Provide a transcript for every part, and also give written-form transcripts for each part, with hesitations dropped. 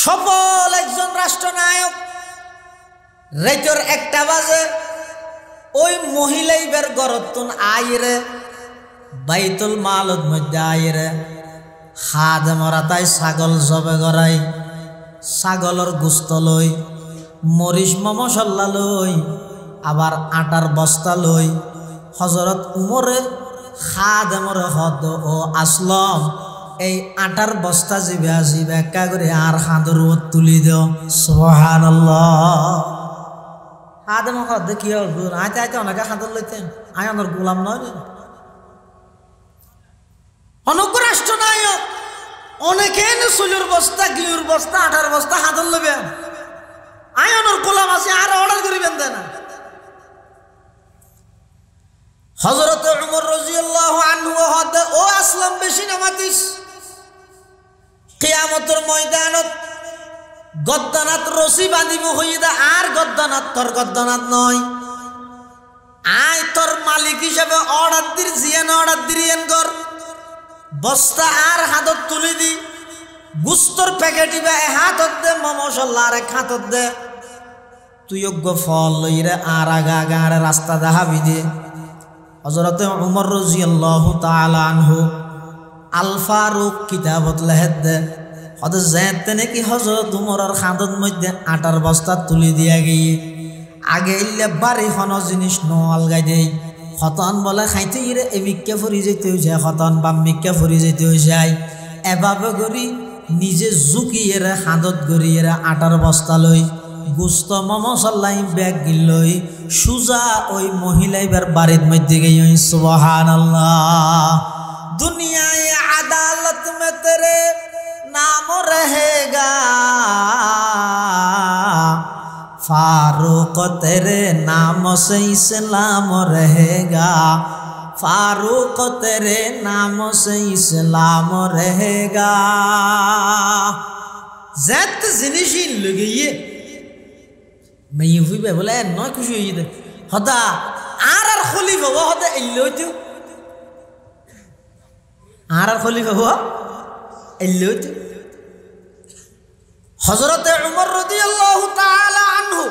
সফল একজন রাষ্ট্রনায়ক রাইতর 1টা বাজে ওই মহিলাই বের গরতুন আইরে বাইতুল মালত মধ্যে আইরে খাদেমরা তাই ছাগল জবে গড়াই ছাগলের গোস্ত লই মরিচ মশলা লই আবার আটার বস্তা লই হযরত উমরে খাদেমরে হদ ও আসলম এই আটার বস্তা জিবে আসিবে একা করে আর হাঁদর তুলি দেও সুবহানাল্লাহ। খাদেম হদ কি হল আইতে আইতে অনেকে হাঁদর লইতেন আয় আমার গোলাম নয় অনেক রাষ্ট্রনায়ক অনেকে চুলুর বস্তা গিলুর বস্তা আটার বস্তা হাঁদর লইবে আয় আমার গোলাম আছে আর অর্ডার করিবেন দেয় না। হযরত উমর রাদিয়াল্লাহু আনহু হদ ও আসলাম বেশি নামাতিস কিয়ামতের ময়দানত গদ্দানাত রশি বাঁধিব হইদা আর গদ্দানাত তোর গদ্দানাত নয় আয় তোর মালিক হিসেবে অর্ডার দির জিয়ান অর্ডার দিরিয়েন কর বস্তা আর হাতত তুলি দি গুস্তর প্যাকেট দিবা হাতত দে মশলা আর এক হাতত দে তুই যোগ্য ফল লইরে আর আগা আগা আর রাস্তা দেখাবি দে। হযরত উমর রাদিয়াল্লাহু তাআলা আনহু আল ফারুক কিতাবত লেখে দে হদ যেতে নাকি হযরত উমরের খাদত মধ্যে আটার বস্তা তুলি দিয়া গিয়ে আগে ইল্লে বাড়ি খন জিনিস নলগাই দেই খতন বলে খাইতে ইরে এমিককে ফুরি যেতে হয়ে যায় খতন বাম্মিককে ফুরি যেতে হয়ে যায় এভাবে করি নিজে জুকিয়ে খাদত গড়িয়ে আটার বস্তা লই গুস্ত মশলাই ব্যাগ গিলই সুজা ওই মহিলাইবার বাড়ির মধ্যে গিয়ে সুবহানাল্লাহ। দুনিয়ায় আদালত মে তেরে নাম রহেগা फारूक तेरे नाम से इस्लाम रहेगा फारूक तेरे नाम से इस्लाम रहेगा ज़ात जिनिशी लगिए मैं ये भी बोला है ना कुछ ये दे हदा आर खलीफा वो हदा इल्लो जो आर खलीफा वो इल्लो जो হযরত উমর রাদিয়াল্লাহু তাআলা আনহু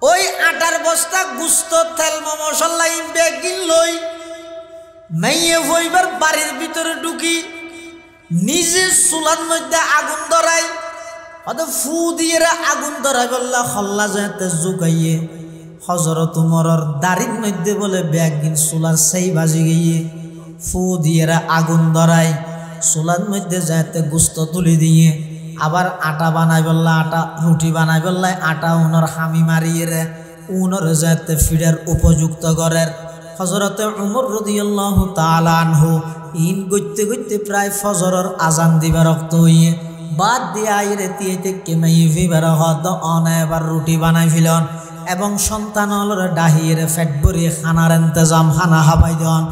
ওই আটার বস্তা গুস্ত তেল মশলা ব্যাগ লই মাইয়ে হইবার বাড়ির ভিতরে ঢুকি নিজে চুলার মধ্যে আগুন ধরাই অত ফু দিয়ে আগুন ধরাই বললা খল্লা যেতে জুকাইয়ে হযরত উমরের দাড়ির মধ্যে বলে ব্যাগ চুলার সেই বাজি গিয়ে ফু দিয়ে আগুন ধরাই চুলার মধ্যে যেতে গুস্ত তুলি দিয়ে আবার আটা বানাই বললা আটা রুটি বানাই বললাই আটা উনর হামি মারিয়ে রে উনর যাতে ফিডার উপযুক্ত করের। হযরত উমর রাদিয়াল্লাহু তাআলা আনহু ইন গইতে গইতে প্রায় ফজরের আজান দিবার রক্ত হইয়ে বাদ দিয়ে আইরে তিয়েতে কেমাই ফিবার হদ অনে এবার রুটি বানাই ফিলন এবং সন্তানলরে ডাহিয়ে ফেট ভরিয়ে খানার ইন্তজাম খানা হাবাই দেন।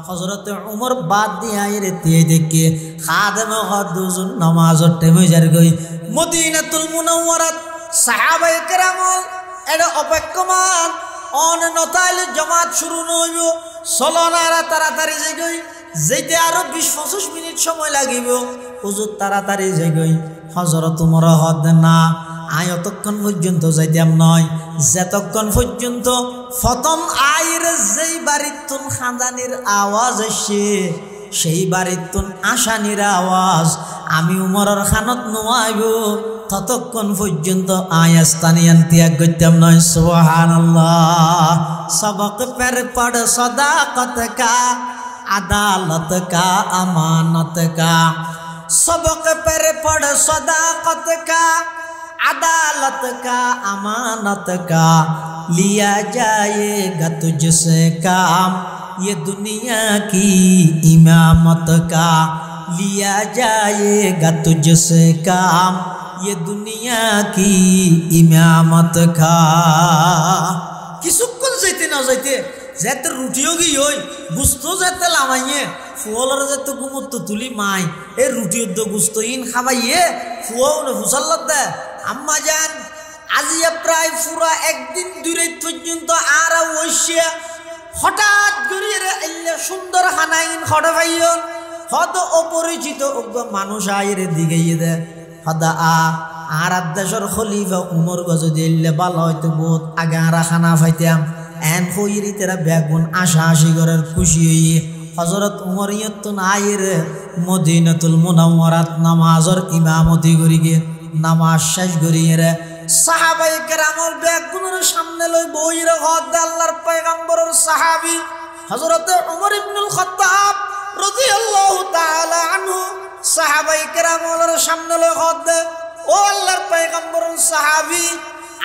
হযরত উমর বাদ দিয়ে আইরে তিয়ে দেখে খাদেম দুজন নামাজের টাইমে যার গই মদিনাতুল মুনাওয়ারাত সাহাবায়ে কেরাম এর অপেক্ষমান অন নতাইল জামাত শুরু নইব সলনারা তাড়াতাড়ি যাই গই যেতে আরো 20-25 মিনিট সময় লাগিব হুজুর তাড়াতাড়ি যাই গই হযরত উমর হদ না আয় অতক্ষণ পর্যন্ত যাইতাম নয় যতক্ষণ পর্যন্ত প্রথম আইর যেই বাড়িতুন খানদানির আওয়াজ আসে সেই বাড়িতুন আসানির আওয়াজ আমি উমরের খানত নোয়াইব ততক্ষণ পর্যন্ত আয়াস্তানিয়ান ত্যাগ করতাম নয় সুবহানাল্লাহ। সবক পের পড় সদাকত কা আদালত কা আমানত কা सबक पर पढ़ सदाकत का अदालत का अमानत का लिया जाएगा तुझसे काम ये दुनिया की इमामत का लिया जाएगा तुझसे काम ये दुनिया की इमामत का किसुक्कन जाते ना जाते जाते रुटियों की योई गुस्तो जाते लावाइए ফুয়ালার যাতে গুমত তুলি মাই এই রুটির দ গুস্ত ইন খাবাইয়ে ফুয়াও না ফুসাল্লাত দে আম্মা জান আজিয়া প্রায় পুরা একদিন দূরে পর্যন্ত আর ওইসে হঠাৎ গড়িয়ে আইলে সুন্দর হানাইন খড় ভাইয়ন হয়তো অপরিচিত মানুষ আইরে দিগাইয়ে দে হদা আর দেশের খলিফা উমর গজে দিলে ভালো হয়তো বহুত আগে আর খানা পাইতাম এন হইরি তেরা বেগুন আশি ঘরের খুশি হইয়ে হজরত উমর ইয়ত নাইরে মদিনাতুল মুনাওয়ারাত নামাজের ইমামতি করি গিয়ে নামাজ শেষ করিয়ে রে সাহাবাই কেরামর বেগুনের সামনে লই বইরে হদ আল্লাহর পয়গম্বরের সাহাবী হযরত উমর ইবনুল খাত্তাব রাদিয়াল্লাহু তাআলা আনহু সাহাবাই কেরামর সামনে লই হদ ও আল্লাহর পয়গম্বরের সাহাবী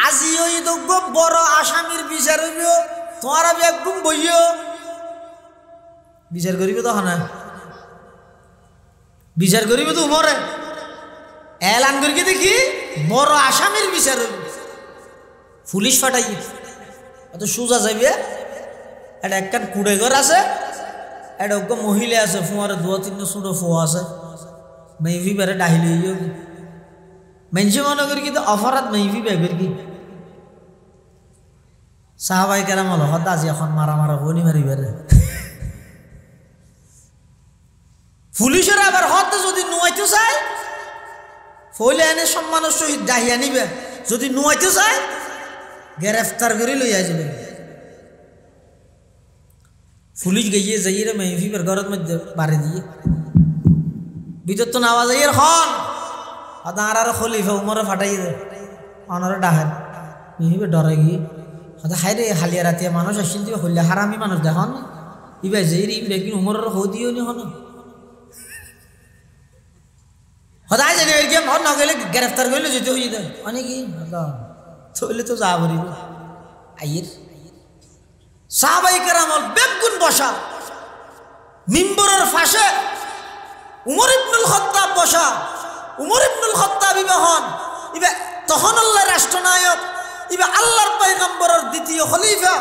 আজি ওই দুগ বড় আসামির বিচার হইব তোমরা বেগুন বইও বিচার করিবে তো না বিচার করিবে তো উমরে এলান করি দেখি বড় আসামির বিচার পুলিশ ফাটাই অত সোজা যাইবে এটা একখান কুড়ে ঘর আছে এটা ওকে মহিলা আছে ফুয়ারে দু তিন ছোট ফুয়া আছে মেহভি বেড়ে ডাহিল মেনসি মনে করি কিন্তু অপরাধ মেহভি বেবের কি সাহাবাই কেরাম হল হত আজি এখন মারা হনি মারি বেড়ে পুলিশের আবার হতে যদি নুয়াইতে চায় ফলে এনে সম্মানের সহিত ডাহিয়া নিবে যদি নুয়াইতে চায় গ্রেফতার করে লইয়া যাবে পুলিশ গিয়ে যাইয়ে মেহফিবের ঘরের মধ্যে বাড়ি দিয়ে ভিতর তো নাওয়া যাইয়ে খন আর আর খলিফা উমরে ফাটাই দে অনরে ডাহেন মেহফিবে ডরে গিয়ে হয়তো হাই রে হালিয়া রাতিয়া মানুষ আসছেন দিবে হইলে হারামি মানুষ দেখন ইবে যাই ইবে কিন্তু উমরের হো দিও নি হন হদায় জানি এরকম হন না গেলে গ্রেফতার করলে যেতে হয়ে যায় অনেকই চলে তো যা বলিব আইয়ের সাহাবাই কেরামল বেগুন বসা মিম্বরের ফাঁসে উমর ইবনুল খাত্তাব বসা উমর ইবনুল খাত্তাব ইবে হন ইবে তখন আল্লাহ রাষ্ট্রনায়ক ইবে আল্লাহর পয়গম্বরের দ্বিতীয় খলিফা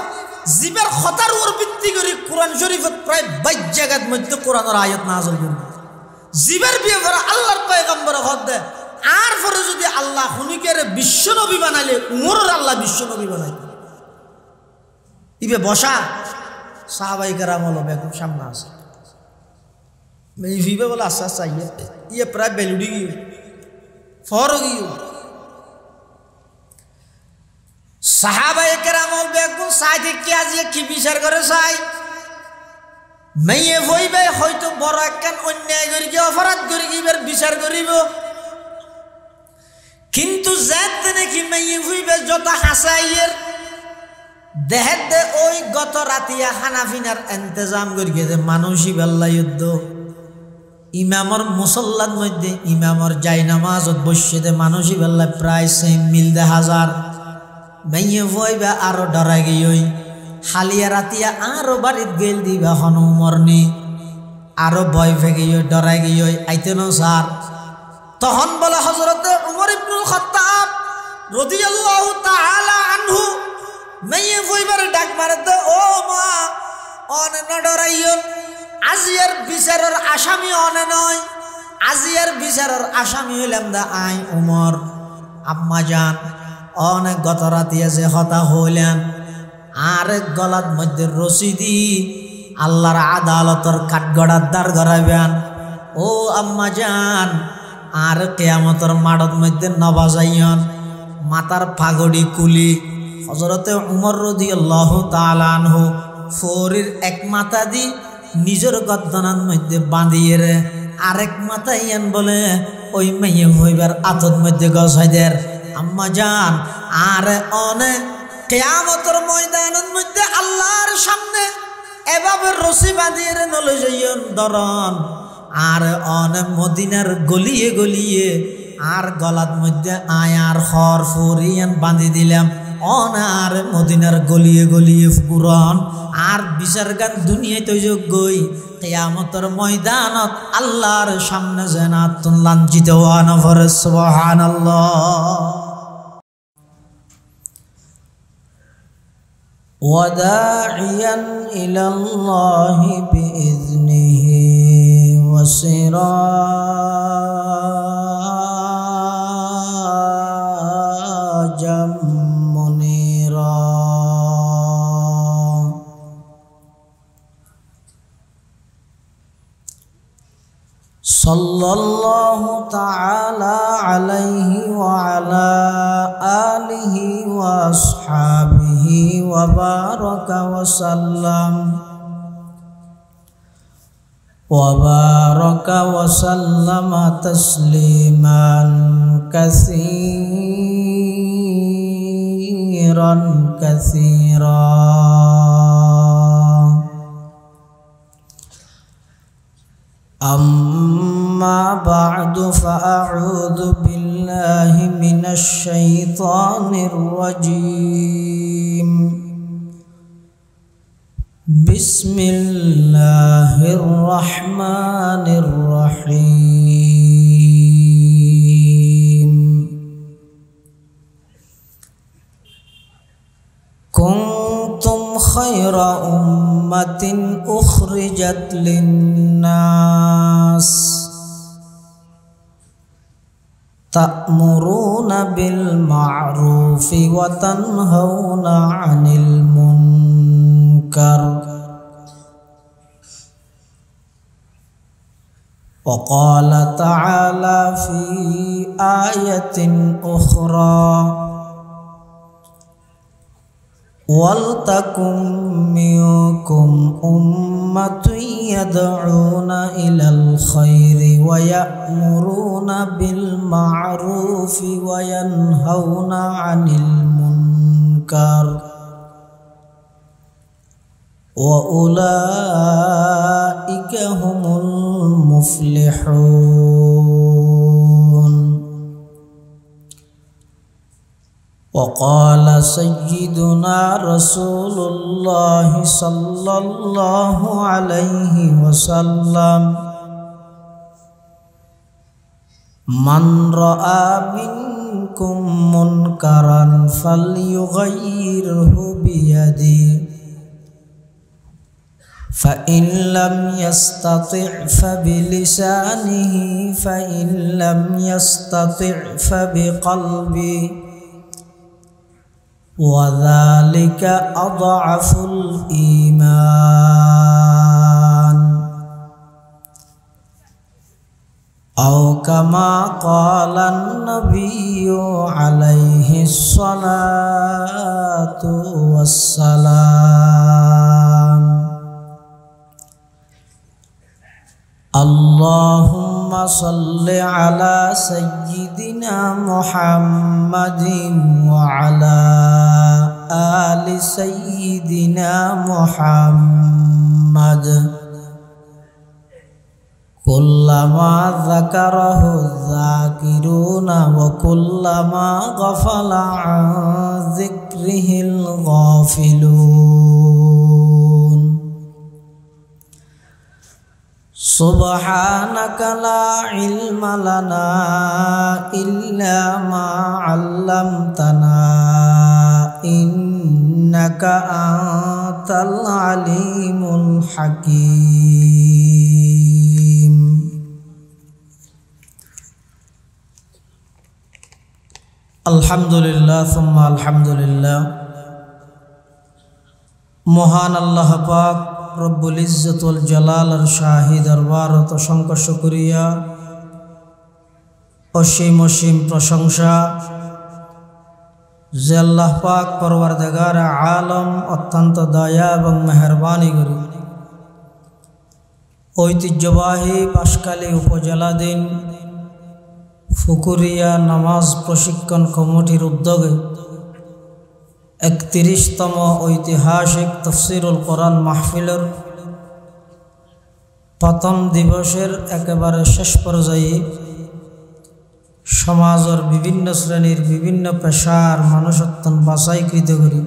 জিবের খতার উপর ভিত্তি করে কোরআন শরীফত প্রায় 22 জায়গার মধ্যে কোরআনের আয়াত নাযিল করবে জিবের বিয়ে করে আল্লাহর পয়গম্বর হদ দেয় আর পরে যদি আল্লাহ হুনিকের বিশ্ব নবী বানাইলে উমরের আল্লাহ বিশ্ব নবী বানাইবে ইবে বসা সাহাবাই কেরাম হলো বেগম সামনে আছে মেহফিবে বলে আস্তে আস্তে ইয়ে প্রায় বেলুড়ি গিয়ে ফর গিয়ে সাহাবাই কেরাম বেগম চাই দেখি আজ কি বিচার করে চাই মেয়ে হইবে হয়তো বড় একখান অন্যায় করি গিয়ে অপরাধ করি গিয়ে বিচার করিব কিন্তু যাতে নাকি মেয়ে হইবে যত হাসাইয়ের দেহের দে ওই গত রাতিয়া হানাফিনার ইন্তজাম করি গিয়ে মানুষই বেল্লা যুদ্ধ ইমামর মুসল্লার মধ্যে ইমামর যাই নামাজত বসে দে মানুষই বেল্লা প্রায় 6 মিল 1000 মেয়ে হইবে আরো ডরা গিয়ে হালিয়া রাতিয়া আরো বাড়িত গেল দিবা হনু মরনি আরো ভয় ফেগে ডরাই গিয়ে আইতেন স্যার তখন বলে হযরত উমর ইবনুল খাত্তাব রাদিয়াল্লাহু তাআলা আনহু মেয়ে ফইবার ডাক মারতে ও মা অনে ন ডরাইও আজিয়ার বিচারের আসামি অনে নয় আজিয়ার বিচারের আসামি হইলাম দা আই উমর আম্মা জান অনেক গত রাতিয়া যে হতা হইলেন আর গলার মধ্যে রশিদি আল্লাহর আদালতর কাঠগড়ার দ্বার গড়াইবেন ও আম্মা জান আর কিয়ামতের মাঠের মধ্যে নবাজাইয়ন মাথার পাগড়ি কুলি হযরতে উমর রাদিয়াল্লাহু তাআলা আনহু ফরির এক মাথা দি নিজের গদ্দনার মধ্যে বাঁধিয়ে রে আরেক মাথাইয়ান বলে ওই মেয়ে হইবার আতর মধ্যে গছাইদের আম্মা জান আর অনেক কিয়ামতের ময়দানের মধ্যে আল্লাহর সামনে এভাবে রশি বাঁধিয়ে নলে যাইয়ন ধরন আর অনেক মদিনার গলিয়ে গলিয়ে আর গলার মধ্যে আয়ার খর ফরিয়ান বাঁধি দিলাম অনার মদিনার গলিয়ে গলিয়ে পুরন আর বিচার গান দুনিয়ায় তো যোগ্যই কিয়ামতের ময়দানত আল্লাহর সামনে যেন লাঞ্ছিত হওয়া না পড়ে সুবহানাল্লাহ وداعيا إلى الله بإذنه وسراجا منيرا सल्लल्लाहु ताला अलैहि व अला आलिहि व अस्हाबिहि व बारक व सल्लम तस्लीमान कसीरन कसीरा। अम्मा बअदु फ़अऊज़ु बिल्लाहि मिनश शैतानिर रजीम। बिस्मिल्लाहिर रहमानिर रहीम। कुंतुम खैरा उम्मतिन उखरिजत लिन्नास तअमुरूना बिल मारूफि व तन्हौना अनिल मुनकर। वक़ाल तआला फ़ी आयतिन उख़रा वलतकुम मिनकुम उम्मतुन यदऊना इलल खैरि व यअमुरूना बिल मारूफि व यनहौना अनिल मुनकर व उलाइका हुमुल मुफ्लिहून। वक़ाल सय्यिदुना रसूलुल्लाह सल्लल्लाहु अलैहि वसल्लम मन रआ मिनकुम मुनकरन फल्युग़य्यिरहु बियदिही फ़इन लम यस्ततिअ फ़बिलिसानिही फ़इन लम यस्ततिअ फ़बिक़ल्बिही वज़ालिका अज़अफ़ुल ईमान। औ कमा क़ालन नबिय्यु अलैहिस्सलातु वस्सलाम। अल्लाहुम्मा सल्लि अला सय्यिदिना मुहम्मदिन व अला आलि सय्यिदिना मुहम्मद। कुल्लमा ज़करहु ज़ाकिरूना व कुल्लमा ग़फ़ला अन ज़िक्रिहिल ग़ाफ़िलून। सुब्हानक ला इल्म लना इल्ला मा अल्लमतना इन्नक अंतल अलीमुल हकीम। अल्हम्दुलिल्लाह सुम्मा अल्हम्दुलिल्लाह। महान अल्लाह पाक रब्बुल इज्जत वल जलाल शाही दरबार असंख्य शुक्रिया असीम असीम प्रशंसा जे अल्लाह पाक परवरदिगार आलम अत्यंत दया एवं मेहरबानी करी ऐतिह्यबाही बाँशखाली उपजेलाधीन फुकुरिया नामाज प्रशिक्षण कमिटिर उद्योगे 31तम ऐतिहासिक तफसिरुल कुरान महफिलेर प्रथम दिवसेर एकेबारे शेष पर्याये समाजर विभिन्न श्रेणीर विभिन्न पेशार मानुषत्वन बाछाईकृत करी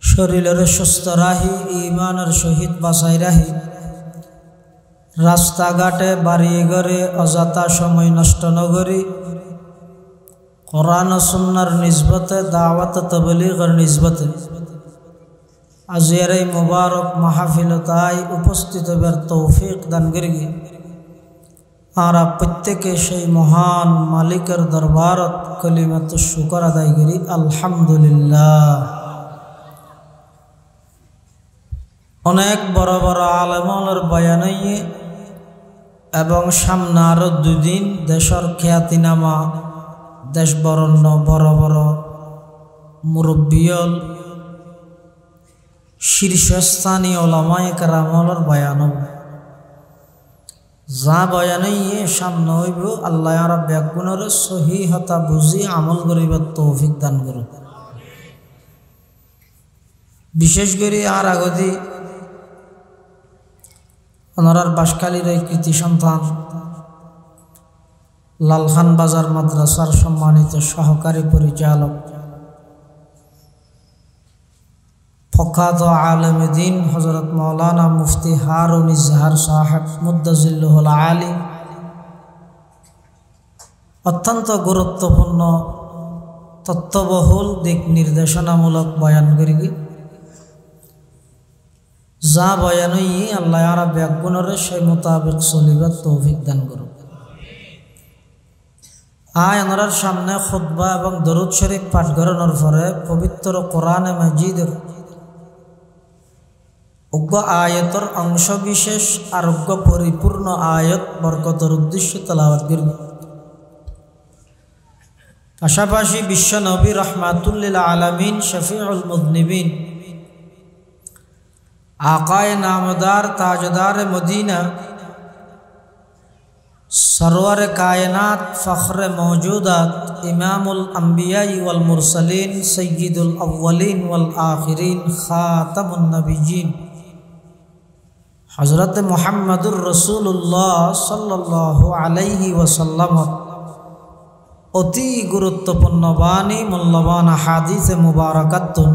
शरीरेर सुस्थ राही ईमानेर सहित बाछाई राही रास्ताघाटे बाड़ी घरे अजाता समय नष्ट न करी कुरान सुन्नार निस्बते दावत तबलीगर निस्बते आजिर मुबारक महफिलताय उपस्थित हबार तौफिक दान करी आरा प्रत्येके सेई महान मालिकेर दरबारत कलिमातु शुकर आदाय करी आलहामदुलिल्लाह। अनेक बड़ बड़ आलेमानर बयाने এবং সামনে আরো 2 দিন দেশের খ্যাতিনামা দেশ বরণ্য বড় বড় মুরব্বিয়ল শীর্ষস্থানীয় ওলামায়ে কেরামর বয়ান যা বয়ানই সামনে হইব আল্লাহ রাব্বুল ব্যাগুণের সহিহতা বুঝি আমল করিবার তৌফিক দান করুন। বিশেষ করে আর আগদি ওনার বাসকালীর এই কৃতি সন্তান লালখান বাজার মাদ্রাসার সম্মানিত সহকারী পরিচালক ফকাত আলেমে দ্বীন হযরত মাওলানা মুফতি হারুন ইজহার সাহেব মুদ্দাজিল্লুহুল আলী অত্যন্ত গুরুত্বপূর্ণ তত্ত্ববহুল দিক নির্দেশনামূলক বয়ান করি যা বয়ানই আল্লাহ রাব্বুল ব্যাগুণের সেই মোতাবেক চলিবার তৌফিক দান করুন। ওনার সামনে খুতবা এবং দরুদ শরীফ পাঠ করানোর পরে পবিত্র কোরআনে মাজিদের উগ্র আয়াতের অংশ বিশেষ আরোগ্য পরিপূর্ণ আয়াত বরকতের উদ্দেশ্যে তেলাওয়াত করব। পাশাপাশি বিশ্ব নবী রাহমাতুল লিল আলামিন শফিউল মুযনিবিন आकाए नामदार ताजदार मदीना सरवर कायनात फ़ख्र मौजूदात इमामुल अंबिया वल मुरसलीन सय्यिदुल अव्वलीन वल आखिरीन खातमुन नबिय्यीन हज़रत मुहम्मदुर रसूलुल्लाह सल्लल्लाहु अलैहि वसल्लम अति गुरुत्वपूर्ण बानी मूल्यवान हादीस मुबारकातुन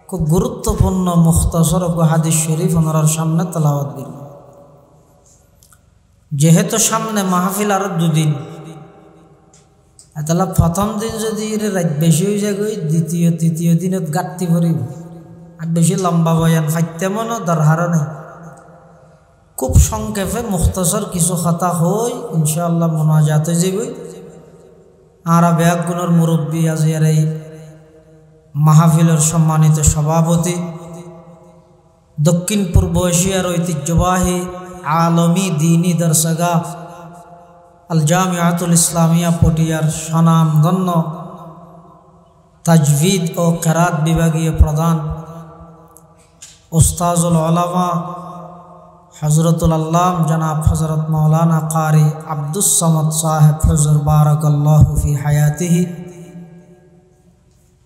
খুব গুরুত্বপূর্ণ মুখতাসর হাদিস শরীফ ওনার সামনে তেলাওয়াত করব। যেহেতু সামনে মাহফিল আরো 2 দিন, তাহলে প্রথম দিন যদি রাত বেশি হয়ে যায় দ্বিতীয় তৃতীয় দিনত গাঁটতি পড়িব আর বেশি লম্বা বয়ান খাইতে মনো দরকার নেই। খুব সংক্ষেপে মুখতাসর কিছু কথা হই ইনশাআল্লাহ মোনাজাত হয়ে যাবে। আর ব্যাগুণের মুরব্বী আজিয়ার এই মাহফিলের সম্মানিত সভাপতি দক্ষিণ পূর্ব এশিয়ার ঐতিহ্যবাহী আলমী দ্বীনী দরসগাহ আল জামিয়াতুল ইসলামিয়া পটিয়ার স্বনামধন্য তাজভিদ ও কেরাত বিভাগীয় প্রধান উস্তাজুল উলামা হযরতুল আল্লাম জনাব হযরত মাওলানা কারি আব্দুস সামাদ সাহেব হুজুর বারাকাল্লাহু ফি হায়াতিহি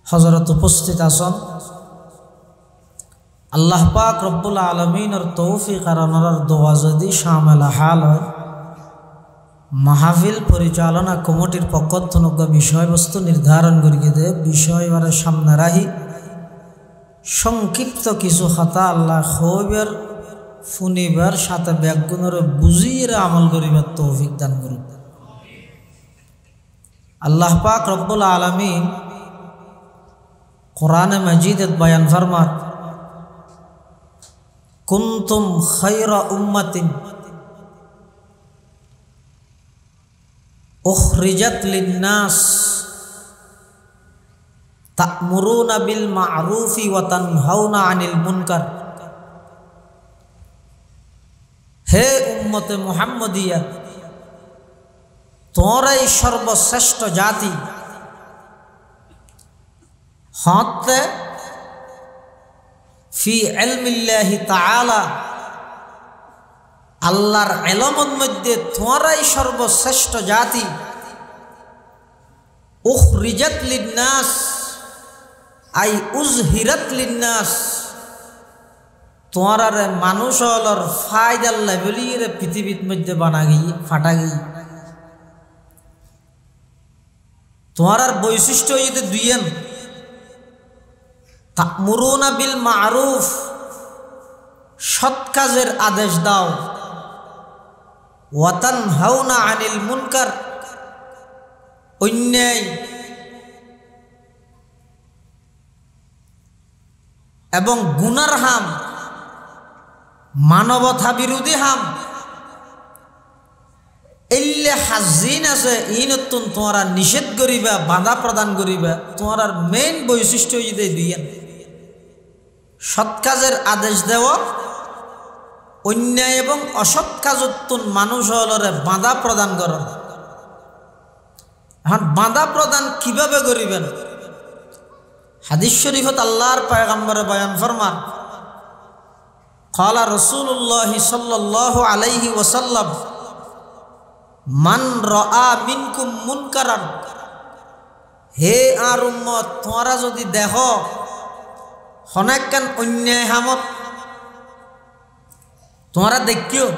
হযরত উপস্থিত আছেন। আল্লাহ পাক রব্বুল আলামিনের তৌফিক আর ওনার দোয়া যদি শামিল হাল হয় মাহফিল পরিচালনা কমিটির পক্ষ থেকে বিষয়বস্তু নির্ধারণ করিয়ে দেয়। বিষয়বার সামনে রাখি সংক্ষিপ্ত কিছু কথা আল্লাহ খবর শুনিবার সাথে ব্যাগুণের বুঝিয়ে আমল করিবার তৌফিক দান করুন। আল্লাহ পাক রব্বুল আলামিন কোরআনে মাজিদে বয়ান ফরমান কুনতুম খায়রা উম্মাতিন উখরিজাত লিন-নাস তা'মুরুনা বিল মা'রুফি ওয়া তানহাউনা আনিল মুনকার। হে উম্মতে মুহাম্মদিয়া, তোমরাই সর্বশ্রেষ্ঠ জাতি। হাতে ফি ইলমিল্লাহি তাআলা, আল্লাহর ইলমের মধ্যে তোমরাই সর্বশ্রেষ্ঠ জাতি। উখরিজাত লিন-নাস আই উজহিরাত লিন-নাস, তোমার মানুষ হলর ফায়দার লেভেলির পৃথিবীর মধ্যে বানাগি ফাটাগি। তোমার বৈশিষ্ট্য হইতে দুইয়েন, তা'মুরুনা বিল মা'রুফ, সৎ কাজের আদেশ দাও, ওয়া তানহাউনা আনিল মুনকার, অন্যায় এবং গুনার হাম, মানবতা বিরোধী হাম, এল্লে হাজিন আছে ইনতুন তোমরা নিষেধ করিবা, বাধা প্রদান করিবা। তোমার মেইন বৈশিষ্ট্য যদি দুইয়েন, সৎ কাজের আদেশ দেওয়া, অন্যায় এবং অসৎ কাজত্তুন মানুষ হলরে বাধা প্রদান করেন। এখন বাধা প্রদান কিভাবে করিবেন? হাদিস শরীফত আল্লাহর পয়গম্বরে বয়ান ফরমান, ক্বালা রাসূলুল্লাহ সাল্লাল্লাহু আলাইহি ওয়াসাল্লাম, মান রাআ মিনকুম মুনকারান, হে আর উম্মত, তোমরা যদি দেখো হনাক্কান অন্যায় হামত তোমরা দেখিও,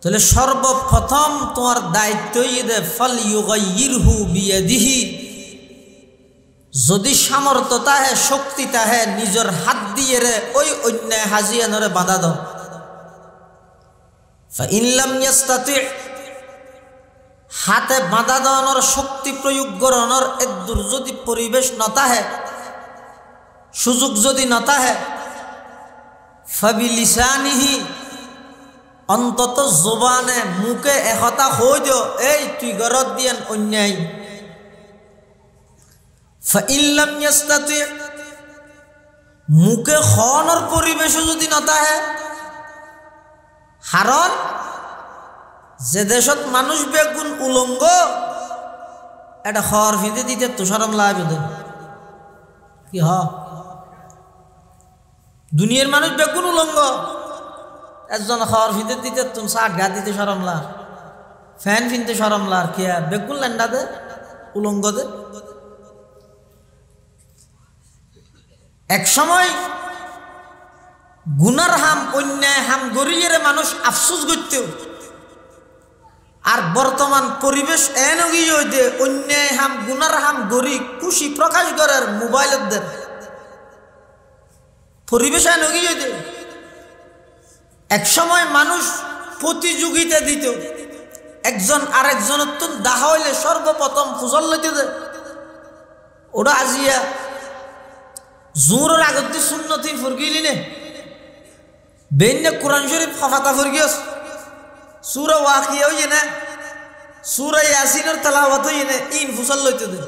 তাহলে সর্বপ্রথম তোমার দায়িত্ব ইদে ফাল ইউগাইয়িরহু বিয়াদিহি, যদি সামর্থ্য তাহে শক্তি তাহে নিজের হাত দিয়ে রে ওই অন্যায় হাজিয়ানরে বাধা দাও। ফাইন লাম ইয়াস্তাতি, হাতে বাধা দেওয়ানোর শক্তি প্রয়োগ করানোর এদুর যদি পরিবেশ নতাহে, সুযোগ যদি নতাহে, ফাবিলিসানিহি, অন্তত জবানে মুখে একথা হই দিও, এই তুই গরত দিয়েন অন্যায়। ফাইন লাম ইয়াস্তাতি, মুখে খাওয়ানোর পরিবেশও যদি নতাহে, হারণ যে দেশত মানুষ বেগুন উলঙ্গ এটা খর ফিতে দিতে তো শরম লাগবে কি? দুনিয়ার মানুষ বেগুন উলঙ্গ, একজন খর ফিতে দিতে তুমি শার্ট গা দিতে শরম লাগ, ফ্যান ফিনতে শরম লাগ, কে বেগুন ল্যান্ডা দে উলঙ্গ দে। এক সময় গুনার হাম অন্যায় হাম গড়িয়ে মানুষ আফসোস করত, আর বর্তমান পরিবেশ এন হইতে অন্যায় হাম গুনার হাম গড়ি খুশি প্রকাশ করার মোবাইলের দের পরিবেশ এন হইতে। এক সময় মানুষ প্রতিযোগিতা দিত, একজন আরেকজনের তো দাহা হইলে সর্বপ্রথম ফুজল লইতে দে, ওটা আজিয়া জোরের আগত সুন্নতি ফুরগিলি নে বেন্যা কোরআন শরীফ ফাফাতা ফুরগিয়স, সূরা ওয়াকিয়া হইয়ে না, সূরা ইয়াসিনের তেলাওয়াত হইয়ে না, ইন ফুসল লইতে দে।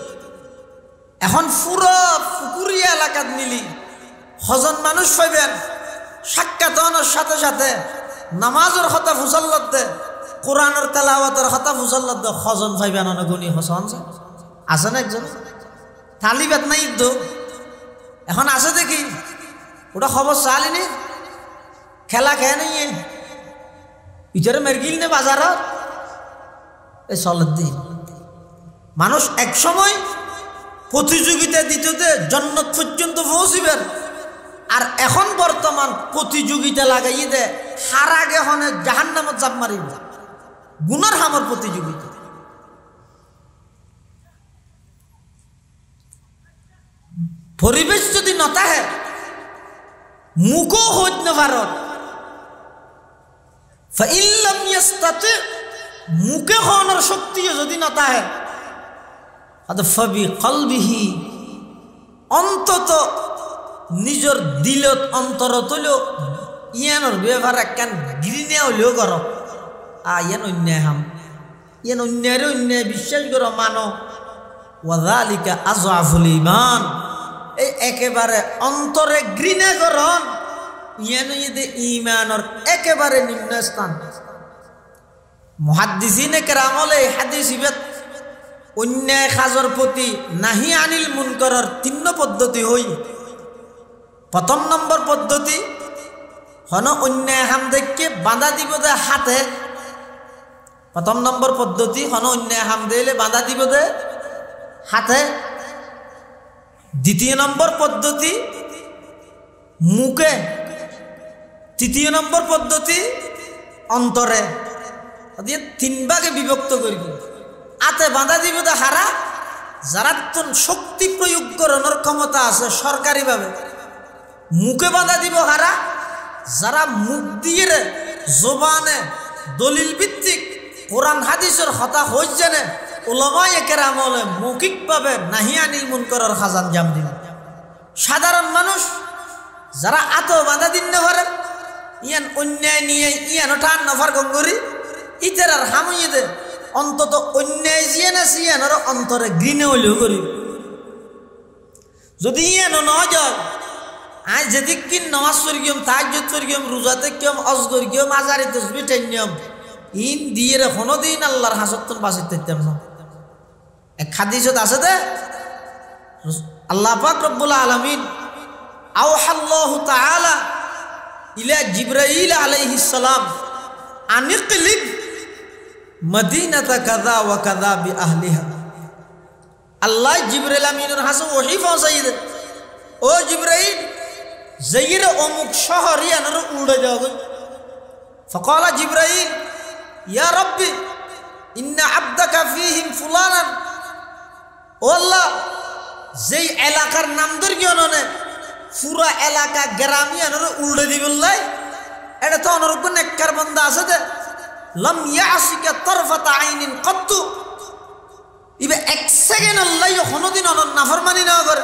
এখন পুরো ফুকুরিয়া এলাকাত মিলি হজন মানুষ পাইবেন, সাক্ষাৎ হওয়ার সাথে সাথে নামাজের কথা ফুসল্লত দে, কোরআনের তেলাওয়াতের কথা ফুসল্লত দে, হজন পাইবেন অনেক গুণী হসন আছে না একজন তালিবাত নাই তো এখন আছে দেখি, ওটা খবর চালিনি খেলা খেয়ে নেই ইচারে মেরগিল নে বাজারত এই চলত দি মানুষ এক সময় প্রতিযোগিতা দিতে জন্নত পর্যন্ত পৌঁছিবেন, আর এখন বর্তমান প্রতিযোগিতা লাগাই দে হার আগে হনে জাহান্নামত জাপ মারিব, গুনার হামর প্রতিযোগিতা। পরিবেশ যদি নতাহে মুখও হইত না ভারত, ফাইন লাম ইয়াস্তাতি, মুখে খাওয়ানোর শক্তিও যদি নতাহে, ফাবি কলবিহি, অন্তত নিজের দিলত অন্তরত হইলেও ইয়ানোর ব্যবহার একখান ঘৃণা হইলেও কর, ইয়ান অন্যায় হাম, ইয়ান অন্যায়ের অন্যায় বিশ্বাস করো মানো, ওয়াযালিকা আযআফুল ঈমান, এই একেবারে অন্তরে ঘৃণা করন, ইয়ানো ইদে ঈমানের একেবারে নিম্ন স্থান। মুহাদ্দিসিনে কেরামলে হাদিস ইবাত অন্যায় কাজের প্রতি নাহি আনিল মুনকারের ৩ পদ্ধতি হই। প্রথম নম্বর পদ্ধতি হন অন্যায় হাম দেখকে বাঁধা দিব দে হাতে, প্রথম নম্বর পদ্ধতি হন অন্যায় হাম দিলে বাঁধা দিব দে হাতে। দ্বিতীয় নম্বর পদ্ধতি মুখে, তৃতীয় নম্বর পদ্ধতি অন্তরে। 3 ভাগে বিভক্ত করিব। হাতে বাঁধা দিব দে হারা, যারা শক্তি প্রয়োগ করানোর ক্ষমতা আছে সরকারিভাবে, মুখে বাঁধা দিব হারা, যারা মুখ দিয়ে জবানে দলিল ভিত্তিক কোরআন হাদিসের কথা হইছে না, উলামায়ে কেরাম হলে মৌখিকভাবে নাহি আনিল মুনকারের খাজান জাম দিন। সাধারণ মানুষ যারা আত বাঁধা দিন না পারেন, ইয়ান অন্যায় নিয়ে ইয়ান টান নফার গঙ্গরি ইতার আর হামুয়ে দে, অন্তত অন্যায় জিয়ান আছে ইয়ানোর অন্তরে ঘৃণা হইলেও করি। যদি ইয়ানো ন যায় আজ যেদিক কি নামাজ পড়িম তাহাজ্জুদ পড়িম রোজাতে কিয়ম অজগর কিয়ম আজারি তসবিহ টাইনিয়ম ইন দিয়ে রে কোনোদিন আল্লাহর হাসতন বাঁচিতে দিতাম না। এক হাদিসত আছে দে আল্লাহ পাক রব্বুল আলামিন আওহাল্লাহু তাআলা ইলা জিবরাইল আলাইহিস সালাম আনিকলিব মদিনাতা কাযা ওয়া কাযা বি আহলিহা। আল্লাহ জিবরাইল আমিনের হাসে ওহী পৌঁছাই দে, ও জিবরাইল যাইরে অমুক শহর ইয়ানর উড়ে যাও। ফাকালা জিবরাইল ইয়া রাব্বি ইন্না আবদাকা ফীহিম ফুলানান। ও আল্লাহ, যেই এলাকার নাম ধর কি অননে পুরা এলাকা গ্রামিয়ানর উল্টে দিবল্লাই, এটা তো অনরূপ নেককার বান্দা আছে দে লাম ইয়াসিকা তরফাতা আইনিন কত্তু, ইবে এক সেকেন্ড আল্লাহ কোনোদিন অনন নাফরমানি না করে,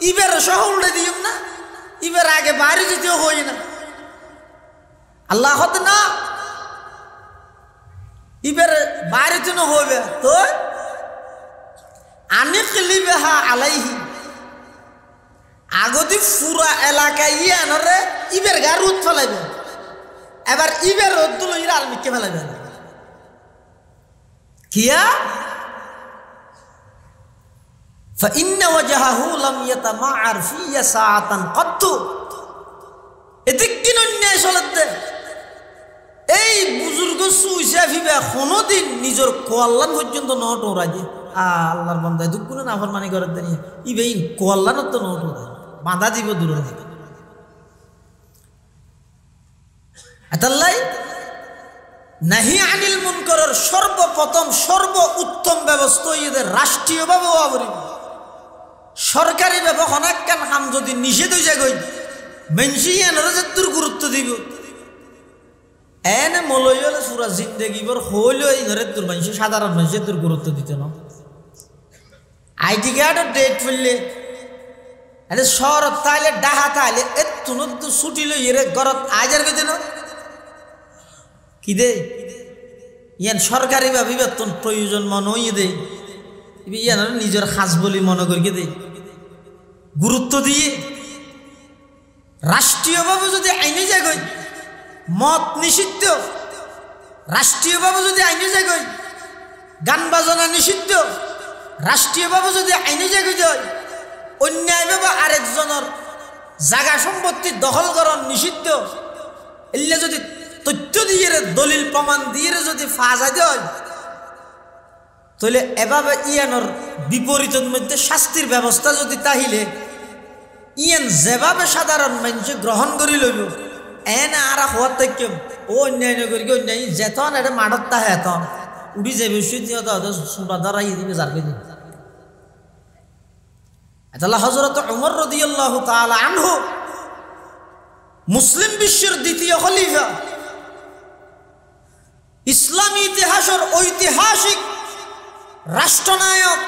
ইবের সহ উল্টে দিম না, ইবের আগে বাড়ি যেতেও হই না। আল্লাহ হত না ইবের বাড়িতে না হবে তো আনিকলিবহা আলাইহি, আগদি পুরা এলাকা ইয়ানরে ইবের গা রোদ ফেলাইবে, এবার ইবের রোদ দুল ইরা আলমিকে ফেলাইবে কিয়া فإن وجهه لم يتمعر في ساعة قط। এদিক কিন অন্যায় চলতে এই বুজুর্গ সুইসা ফিবে কোনোদিন নিজের কোয়াল্লান পর্যন্ত নট ওরাজে আল্লাহর বান্দা দুঃখ করে নাফরমানি করে দেনি ইবে কোয়াল্লানত তো নট ওরা বাঁধা দিব দূর থেকে। আতাল্লাই নাহি আনিল মুনকারের সর্বপ্রথম সর্ব উত্তম ব্যবস্থা এদের রাষ্ট্রীয়ভাবে অবরিম সরকারি ব্যাপক অনেক কান হাম যদি নিষেধ হয়ে যায় মেনসি এনারা যে তোর গুরুত্ব দিব এনে মলয় হলে পুরা জিন্দগি বর হইল এই ঘরের তোর মানুষ সাধারণ মানুষের তোর গুরুত্ব দিত না। আইডি কার্ডের ডেট ফেললে আরে শহরত তাইলে ডাহা তাইলে এ তুনত তো ছুটি লই এরে ঘরত আজার গেছে না কি দে ইয়ান সরকারি ভাবে বেতন প্রয়োজন মনে হইয়ে দে ইয়ান নিজের খাস বলি মনে করিয়ে দে গুরুত্ব দিয়ে রাষ্ট্রীয়ভাবে যদি আইনে যায় মদ নিষিদ্ধ, রাষ্ট্রীয়ভাবে যদি আইনে যায় গান বাজনা নিষিদ্ধ, রাষ্ট্রীয়ভাবে যদি আইনে যায় অন্যায়ভাবে আরেকজনের জায়গা সম্পত্তি দখলকরণ নিষিদ্ধ, এলে যদি তথ্য দিয়ে দলিল প্রমাণ দিয়ে যদি ফাঁসা যায় তাহলে এভাবে ইয়ানোর বিপরীতের মধ্যে শাস্তির ব্যবস্থা যদি তাহিলে ইয়ান যেভাবে সাধারণ মানুষ গ্রহণ করি লইব এনে আর হওয়ার থেকে ও অন্যায় করি অন্যায় যেতন এটা মাঠত তাহে এতন উড়ি যাবে সুরা দ্বারা দিবে যার দিবে। এটা হযরত উমর রাদিয়াল্লাহু তাআলা আনহু মুসলিম বিশ্বের দ্বিতীয় খলিফা, ইসলামী ইতিহাসের ঐতিহাসিক রাষ্ট্রনায়ক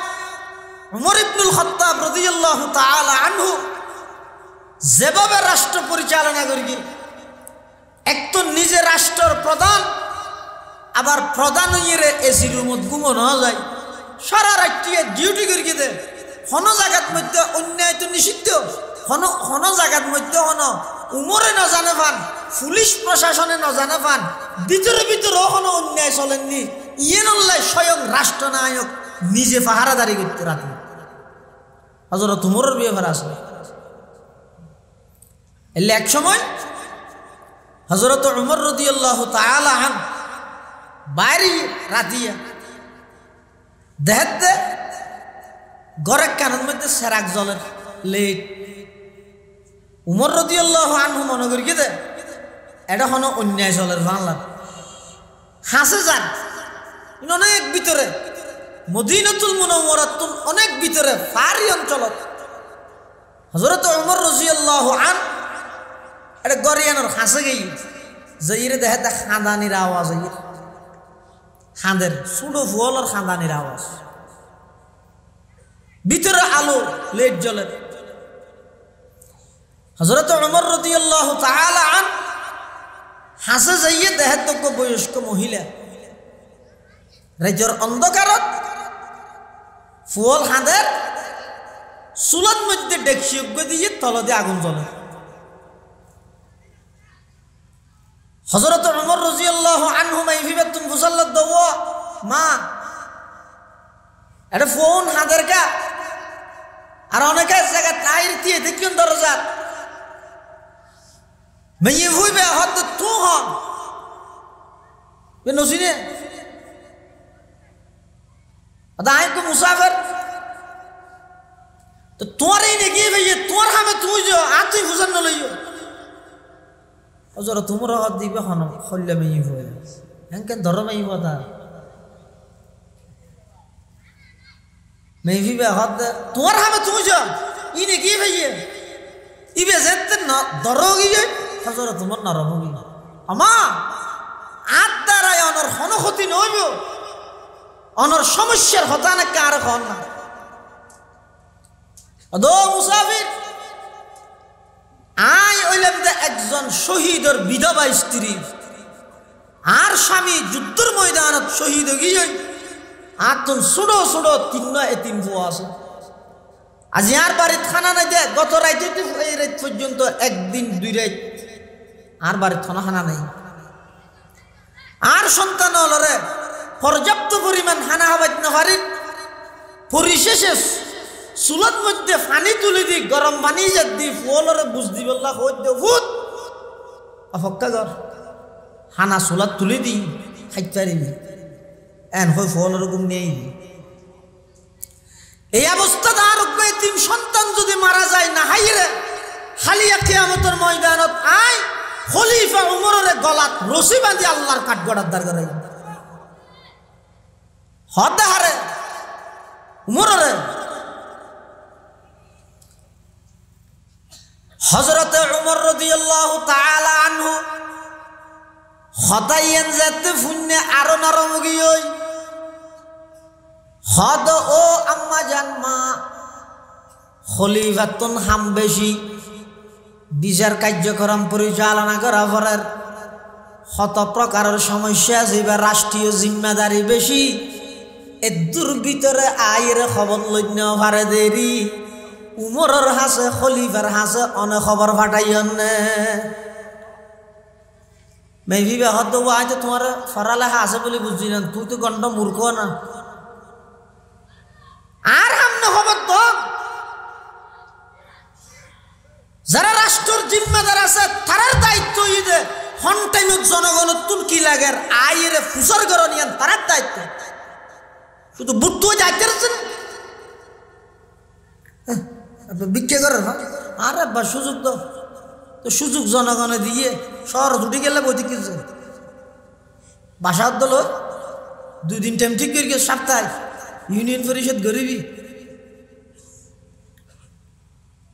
উমর ইবনুল খাত্তাব রাদিয়াল্লাহু তাআলা আনহু যেভাবে রাষ্ট্র পরিচালনা করি এক তো নিজে রাষ্ট্রের প্রধান আবার প্রধান ইয়ে এসি রুমত ঘুমানো যায় সারা রাত্রিয়ে ডিউটি করি দে হন জায়গার মধ্যে অন্যায় তো নিষিদ্ধ হন জায়গার মধ্যে হন উমরে ন জানে পান পুলিশ প্রশাসনে ন জানে পান ভিতরে ভিতরেও হন অন্যায় চলেননি ইয়ে নল্লাই স্বয়ং রাষ্ট্রনায়ক নিজে পাহারাদারি করতে রাখি হযরত উমরের বিয়ে আছে। এলে এক সময় হযরত উমর রাদিয়াল্লাহু তাআলা আন বাইরে রাতিয়া দেখতে ঘরের কানের মধ্যে সেরাক জলের লেট উমর রাদিয়াল্লাহু আনহু মনে করি দে এটা হলো অন্যায় জলের বাংলা হাসে যান অনেক ভিতরে মদিনাতুল মুনাওয়ারাত অনেক ভিতরে পাহাড়ি অঞ্চলত হযরত উমর রাদিয়াল্লাহু আন এটা গরিয়ানোর হাসে গেই যাইরে দেখে খাঁদানির আওয়াজ খাঁদের সুডো ফুয়ালার খাঁদানির আওয়াজ ভিতরে আলো লেট জ্বলে। হযরত উমর রাদিয়াল্লাহু তাআলা আন হাসে যাইয়ে দেখে তো বয়স্ক মহিলা রাজ্যের অন্ধকারত ফুয়াল খাঁদের চুলার মধ্যে ডেকসি দিয়ে তল দিয়ে আগুন জ্বলে। হযরত ওমর রাদিয়াল্লাহু আনহু মাইফিবে তুম ফুসাল্লাত দাও মা এটা ফোন হাতের কা আর অনেকে জায়গা টাইর দিয়ে দেখিন দরজা মেয়ে হইবে হত তু হন বে নসিনে আদাই কো মুসাফির তো তোরই নেকি ভাইয়ে তোর হামে তুই যো আতি ফুসান ন লইও হযরত ওমর হাত দিবে হন খল্লে মেয়ে হই এনকে ধর মেয়ে কথা মেয়ে বিবে হাত তোর হামে তুই যো ই নেকি ভাইয়ে ইবে যেতে না ধরগি যে হযরত ওমর নরম হবি আমা আত্মারাই অনর হনক্ষতি নইব অনর সমস্যার হতা না কার হন না দো মুসাফির আই ওইলাম যে একজন শহীদের বিধবা স্ত্রী আর স্বামী যুদ্ধের ময়দানত শহীদ গিয়ে আতন ছোড়ো ছোড়ো তিন এতিম ফুয়া আছে আজ আর বাড়িতে খানা নাই দে গত রাইতে এই রাত পর্যন্ত একদিন দুই রাত আর বাড়িতে খানা নাই আর সন্তান হলরে পর্যাপ্ত পরিমাণ হানা হবাইত না পারি পরিশেষে চুলার মধ্যে পানি তুলে দি গরম পানি যে দি ফুলরে বুঝ দি বললা হই দে ভূত অপক্কা কর হানা চুলার তুলে দি খাইতে পারিবি এন হই ফুলরে গুম নিয়ে এই অবস্থা আর তিন সন্তান যদি মারা যায় না হাইরে খালিয়া কিয়ামতের ময়দানত আয় খলিফা উমরের গলাত রশি বাঁধি আল্লাহর কাঠগড়ার দ্বার করে হতে হারে উমরের হযরতে উমর রাদিয়াল্লাহু তাআলা আনহু হদাইয়েন যেতে ফুন্নে আরো নরম গিয়ই হদ ও আম্মা জান মা খলিফাতুন হাম বেশি বিচার কার্যক্রম পরিচালনা করা পরের শত প্রকারের সমস্যা আছে বা রাষ্ট্রীয় জিম্মাদারি বেশি এর দুর্ভিতরে আয়ের খবর লইন পারে দেরি উমরের হাসে খলিফার হাসে অনেক খবর ফাটাইন মেভিবে হদ আজ তোমার ফরালেখা আছে বলে বুঝছি না তুই তো গণ্ড মূর্খ না আর হামনে খবর তো যারা রাষ্ট্রের জিম্মাদার আছে তারার দায়িত্ব ইদে হন্টাইমত জনগণের তুলকি লাগের আইরে ফুসর করে নিয়েন তারার দায়িত্ব শুধু বুদ্ধ যাইতে পারছেন বিক্রি করে না আরে বা সুযোগ তো সুযোগ জনগণে দিয়ে শহর ছুটি গেলে বইতে কিছু বাসা দল 2 দিন টাইম ঠিক করে সপ্তাহে ইউনিয়ন পরিষদ গরিবি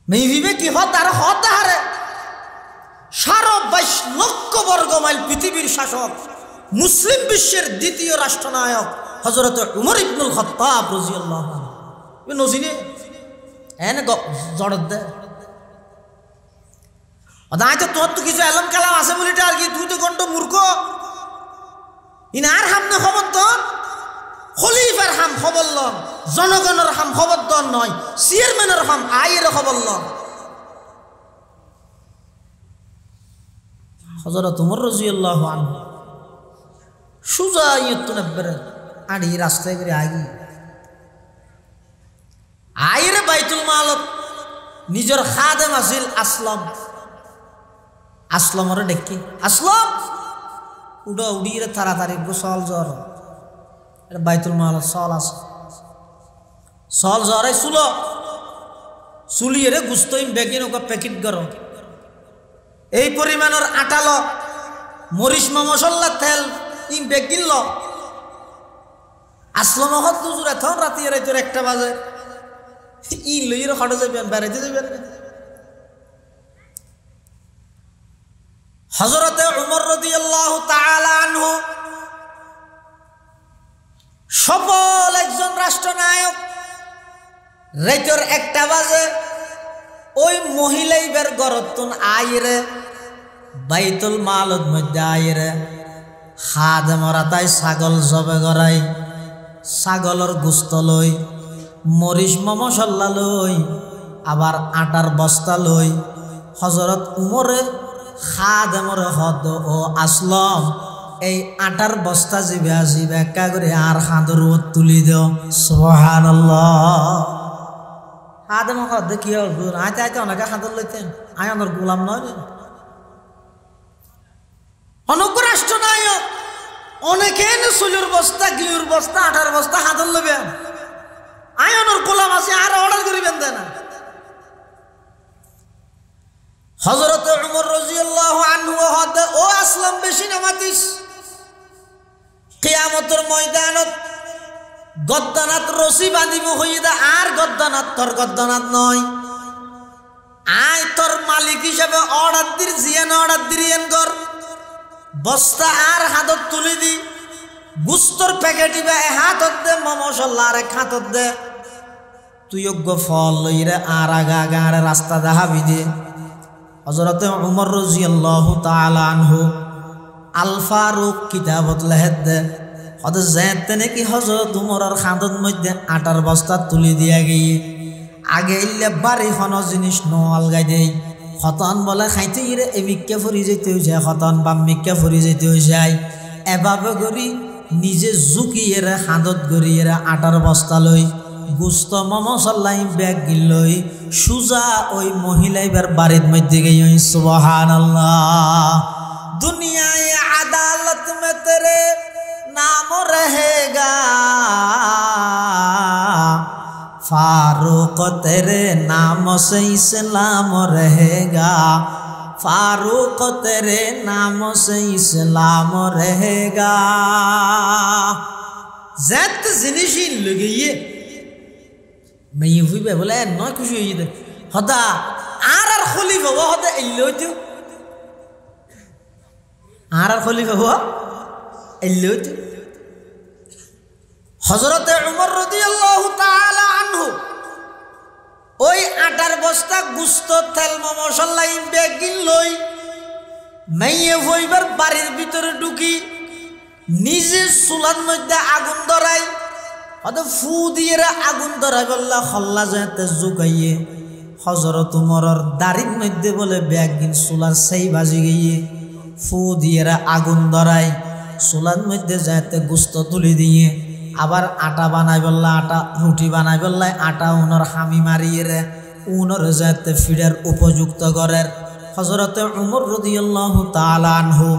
মেভিবে কি হত আর হত হারে 22 লক্ষ বর্গ মাইল পৃথিবীর শাসক মুসলিম বিশ্বের দ্বিতীয় রাষ্ট্রনায়ক হযরত উমর ইবনুল খাত্তাব রাদিয়াল্লাহু আনহু নজিনে এনে জড়ত দে আদায় তো তোর তো কিছু এলম কালাম আছে বলিটা আর কি তুই তো গন্ড মূর্খ ইনার হামনে খবর তোর খলিফার হাম খবর লন জনগণের হাম খবর দন নয় চেয়ারম্যানের হাম আয়ের খবর লন হযরত ওমর রাদিয়াল্লাহু আনহু সুজা ইয়তুনবরে আড়ি রাস্তায় করে আগি আয়ের বাইতুল মালত নিজের খাদেম আছিল আসলামরে ডেকি আসলাম উড়া উড়িয়ে তাড়াতাড়ি গোসল জ্বর বাইতুল মালত সল আছে সল জ্বরে চুলিয়ে রে গুস্তইম বেগিন ওকে প্যাকেট করো এই পরিমাণের আটালো মরিচ মশলা তেল ইম বেগিন ল আসলাম হত দুজুর এখন রাতি তোর 1টা বাজে ই লইয়ের হটে যাবেন বেড়াইতে যাবেন হযরতে উমর রাদিয়াল্লাহু তাআলা আনহু সফল একজন রাষ্ট্রনায়ক রাতের 1টা বাজে ওই মহিলাই বের গরতুন আইরে বাইতুল মালত মধ্যে আইরে খাদেমরা তাই ছাগল জবে গড়াই ছাগলের গোস্ত লই মরিচ মশলা লই আবার আটার বস্তা লই হযরত উমরে খাদেমরে হদ ও আসলম এই আটার বস্তা জিবে আসিবে একা করে আর খাঁদর তুলি দেও সুবহানাল্লাহ। খাদেম হদ কি হল আইতে আইতে অনেকে খাঁদর লইতেন আয় অনর গোলাম নয় অনক রাষ্ট্রনায়ক অনেকে চুলুর বস্তা গিলুর বস্তা আটার বস্তা হাতর লবে আয় অনর গোলাম আছে আর অর্ডার করিবেন দেয় না। হযরত উমর রাদিয়াল্লাহু আনহু হদ ও আসলাম বেশি নামাতিস কিয়ামতের ময়দানত গদ্দানাত রশি বাঁধিব হইদা আর গদ্দানাত তোর গদ্দানাত নয় আয় তোর মালিক হিসেবে অর্ডার দির জিয়ান অর্ডার দিরিয়েন কর বস্তা আর হাতত তুলি দি গুস্তর প্যাকেট দিবা এ হাতত দে মশলা আর এক হাতত দে তুই যোগ্য ফল লইরে আর আগা আগা আর রাস্তা দেখাবি দে। হযরত উমর রাদিয়াল্লাহু তাআলা আনহু আল ফারুক কিতাবত লেখে দে হদ যেতে নাকি হযরত উমরের খাদত মধ্যে আটার বস্তা তুলি দিয়া গিয়ে আগে ইল্লে বাড়ি খন জিনিস নলগাই দেই খতন বলে খাইতে গিয়ে এমিককে ফুরি যেতে হয়ে যায় খতন বাম্মিককে ফুরি যেতে হয়ে যায় এভাবে করি নিজে জুকিয়ে হাতত গড়িয়ে আটার বস্তা লই গুস্ত মমসল্লাই ব্যাগ গিলই সুজা ওই মহিলাইবার বাড়ির মধ্যে গিয়ে সুবহানাল্লাহ। দুনিয়ায় আদালত মে তেরে নাম রহেগা फारूक तेरे नाम से इस्लाम रहेगा फारूक तेरे नाम से इस्लाम रहेगा ज़ात ज़िंदगी लगी मैं ये भी बोला है ना कुछ ये दे हदा आर खलीफा वो हदा इल्लोतु आर खलीफा वो इल्लोतु হযরত উমর রাদিয়াল্লাহু তাআলা আনহু ওই আটার বস্তা গুস্ত তেল মশলা বেগিন লই মাইয়ে হইবার বাড়ির ভিতরে ঢুকি নিজে চুলার মধ্যে আগুন ধরাই অত ফু দিয়ে আগুন ধরাই বললা খল্লা যেতে জুকাইয়ে হযরত উমরের দাড়ির মধ্যে বলে বেগিন চুলার সেই বাজি গিয়ে ফু দিয়ে আগুন ধরাই চুলার মধ্যে যেতে গুস্ত তুলি দিয়ে আবার আটা বানাই বললা আটা রুটি বানাই বললাই আটা উনর হামি মারিয়ে রে উনর যাতে ফিডার উপযুক্ত করের হযরত উমর রাদিয়াল্লাহু তাআলা আনহু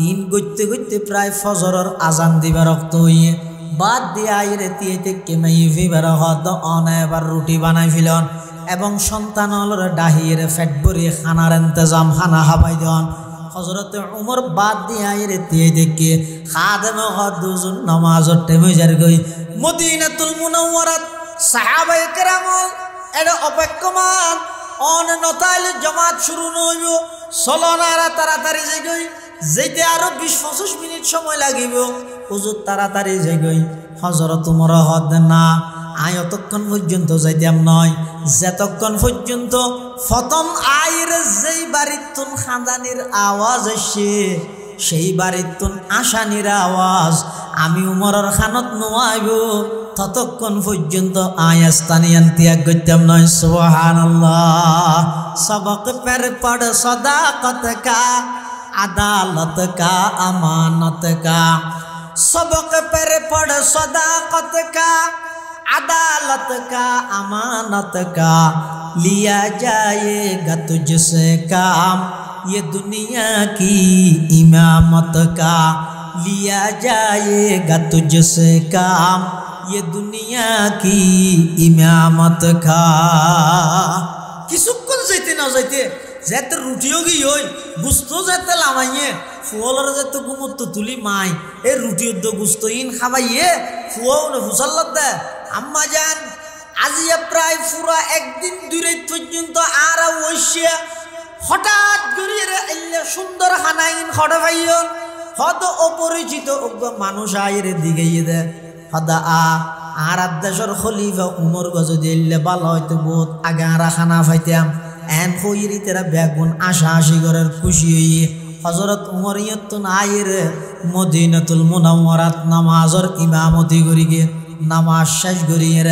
ইন গইতে গইতে প্রায় ফজরের আজান দিবার রক্ত হইয়ে বাদ দিয়ে আইরে তিয়েতে কেমাই ভিবার হদ অনে এবার রুটি বানাই ফিলন এবং সন্তানলরে ডাহিয়ে ফেট ভরিয়ে খানার ইন্তজাম খানা হাবাই দেন। হযরত উমর বাদ দিয়ে আইরে তিয়ে দেখে খাদেম দুজন নামাজের টাইমে যার গই মদিনাতুল মুনাওয়ারাত সাহাবায়ে কেরাম এরা অপেক্ষমান অন নতাইলে জামাত শুরু নইব সলনারা তাড়াতাড়ি যাই গই যেতে আরো 20-25 মিনিট সময় লাগিব হুজুর তাড়াতাড়ি যাই গই হযরত উমর হদ না আয় অতক্ষণ পর্যন্ত যাইতাম নয় যতক্ষণ পর্যন্ত প্রথম আয়ের যেই বাড়িতুন খাঁদানির আওয়াজ আসে সেই বাড়িতুন আসানির আওয়াজ আমি উমরের খানত নোয়াইব ততক্ষণ পর্যন্ত আয়াস্তানিয়ান ত্যাগ করতাম নয় সুবহানাল্লাহ। সবক পের পড় সদাকত কা আদালত কা আমানত কা सबक पर पढ़ सदाकत का अदालत का अमानत का लिया जाएगा तुझसे काम ये दुनिया की इमामत का लिया जाएगा तुझसे काम ये दुनिया की इमामत का किसुक्कन जाते ना जाते जाते रुटियों की योई गुस्तो जाते लावाइए फुआलर जाते गुमुत तो तुली माई ए रुटियों दो गुस्तो इन खावाइए फुआओं ने फुसल्लत दे अम्मा जान আজিয়া প্রায় পুরা একদিন দূরে পর্যন্ত আর ওইশিয়া হঠাৎ গড়িয়ে এলে সুন্দর হানাইন খড় ভাইয়ন হয়তো অপরিচিত মানুষ আইরে দিগাইয়ে দে হদা আর দেশের খলিফা উমর গজদি এলে ভালো হয়তো বহুত আগে আর খানা পাইতাম এন হইরি তেরা বেগুন আশা আশি ঘরের খুশি হইয়ে হজরত উমর ইয়তুন আইরে মদিনাতুল মুনাওয়ারাত নামাজের ইমামতি করিগে নামাজ শেষ করিয়ে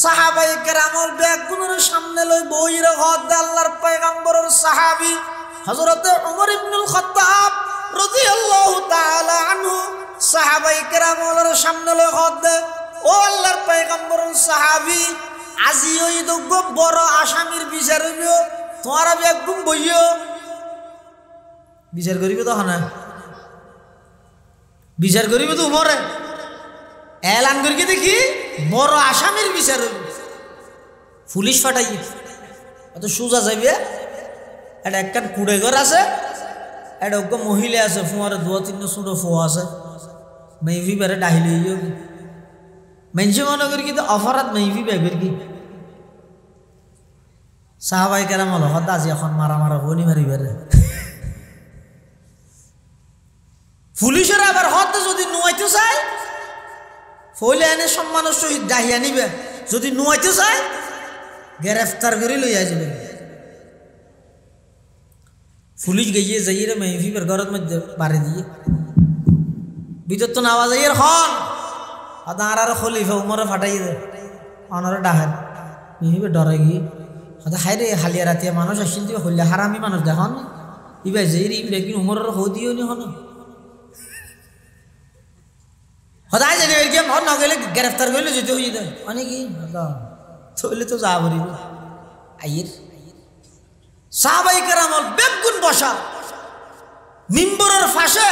সাহাবায়ে কেরামর বেগুনের সামনে লই বইরে হদ দে আল্লাহর পয়গম্বরের সাহাবী হযরতে ওমর ইবনুল খাত্তাব রাদিয়াল্লাহু তাআলা আনহু সাহাবায়ে কেরামর সামনে লই হদ দে ও আল্লাহর পয়গম্বরের সাহাবী আজি ওই দগ্গ বড় আসামির বিচার হইব তোমরা বেগুন বইও বিচার করিবে তো না বিচার করিবে তো উমরে এলান করি দেখি বড় আসামির বিচার পুলিশ ফাটাই অত সোজা যাইবে এটা একখান কুড়ে ঘর আছে এটা ওকে মহিলা আছে ফুয়ারে দু তিন ছোট ফুয়া আছে মেভি বেড়ে ডাহিলে মেনছে মনে করি কিন্তু অফারাত মেভি বেবের কি সাহাবাই কেরাম হল হদ আজি এখন মারা মারা বনি মারি বেড়ে পুলিশের আবার হতে যদি নুয়াইতে চায় ফলে এনে সম্মানের সহিত ডাহিয়া নিবে যদি নুয়াইতে চায় গ্রেফতার করে লইয়া যাবে পুলিশ গিয়ে যাইয়ে মেহফিবের ঘরের মধ্যে বাড়ি দিয়ে ভিতর তো নাওয়া যাইয়ে খন আর আর খলিফা উমরে ফাটাই দে অনরে ডাহেন মেহফিবে ডরে গিয়ে হাই রে হালিয়া রাতিয়া মানুষ আসছিল দিবে হইলে হারামি মানুষ দেখন ইবা যাই রে ইবে কিন্তু উমরের হদিও নি হন সদায় জানি গিয়ে মন নগেলে গ্রেফতার করলে যেতে হয়ে যায় অনেকই থইলে তো যা বলিব আইয়ের সাহাবাই কেরামল বেগুন বসা মিম্বরের ফাঁসে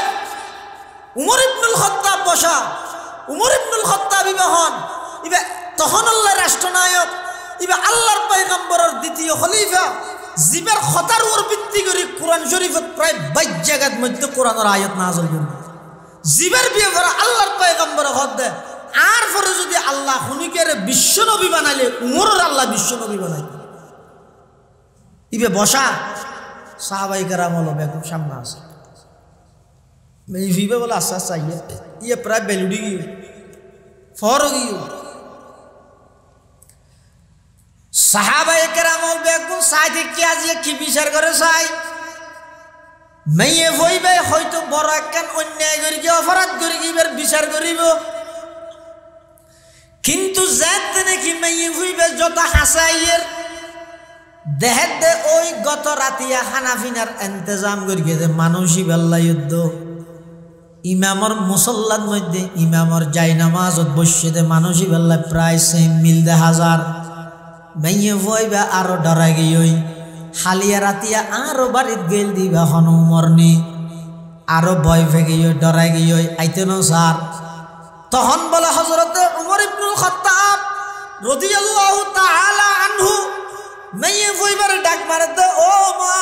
উমর ইবনুল খাত্তাব বসা উমর ইবনুল খাত্তাব ইবে হন ইবে তখন আল্লাহ রাষ্ট্রনায়ক ইবে আল্লাহর পয়গম্বরের দ্বিতীয় খলিফা জিবের খতার উপর ভিত্তি করে কোরআন শরীফত প্রায় 22 জায়গার মধ্যে কোরআনের আয়াত নাযিল করবে জিবের বিয়ে করে আল্লাহর পয়গম্বর হদ দেয় আর পরে যদি আল্লাহ হুনিকের বিশ্ব নবী বানাইলে উমরের আল্লাহ বিশ্ব নবী বানাইবে ইবে বসা সাহাবাই কেরাম হলো বেগম সামনে আছে মেভিবে বলে আস্তে আস্তে ইয়ে প্রায় বেলুড়ি গিয়ে ফর গিয়ে সাহাবাই কেরাম হল বেগম চাই দেখি আজ কি বিচার করে চাই মেয়ে হইবে হয়তো বড় একখান অন্যায় করি গিয়ে অপরাধ করি গিয়ে বিচার করিব কিন্তু যাতে নাকি মেয়ে হইবে যত হাসাইয়ের দেহের দে ওই গত রাতিয়া হানাফিনার ইন্তজাম করি গিয়ে মানুষই বেল্লা যুদ্ধ ইমামর মুসল্লার মধ্যে ইমামর যাই নামাজত বসে দে মানুষই বেল্লা প্রায় সেম মিল দে হাজার মেয়ে হইবে আরো ডরা গিয়ে হালিয়া রাতিয়া আরো বাড়িত গেল দিবা হনু মরনি আরো ভয় ভেগে ডরাই গিয়ে আইতে ন স্যার তখন বলে হযরতে উমর ইবনুল খাত্তাব রাদিয়াল্লাহু তাআলা আনহু মেয়ে হইবার ডাক মারে দে ও মা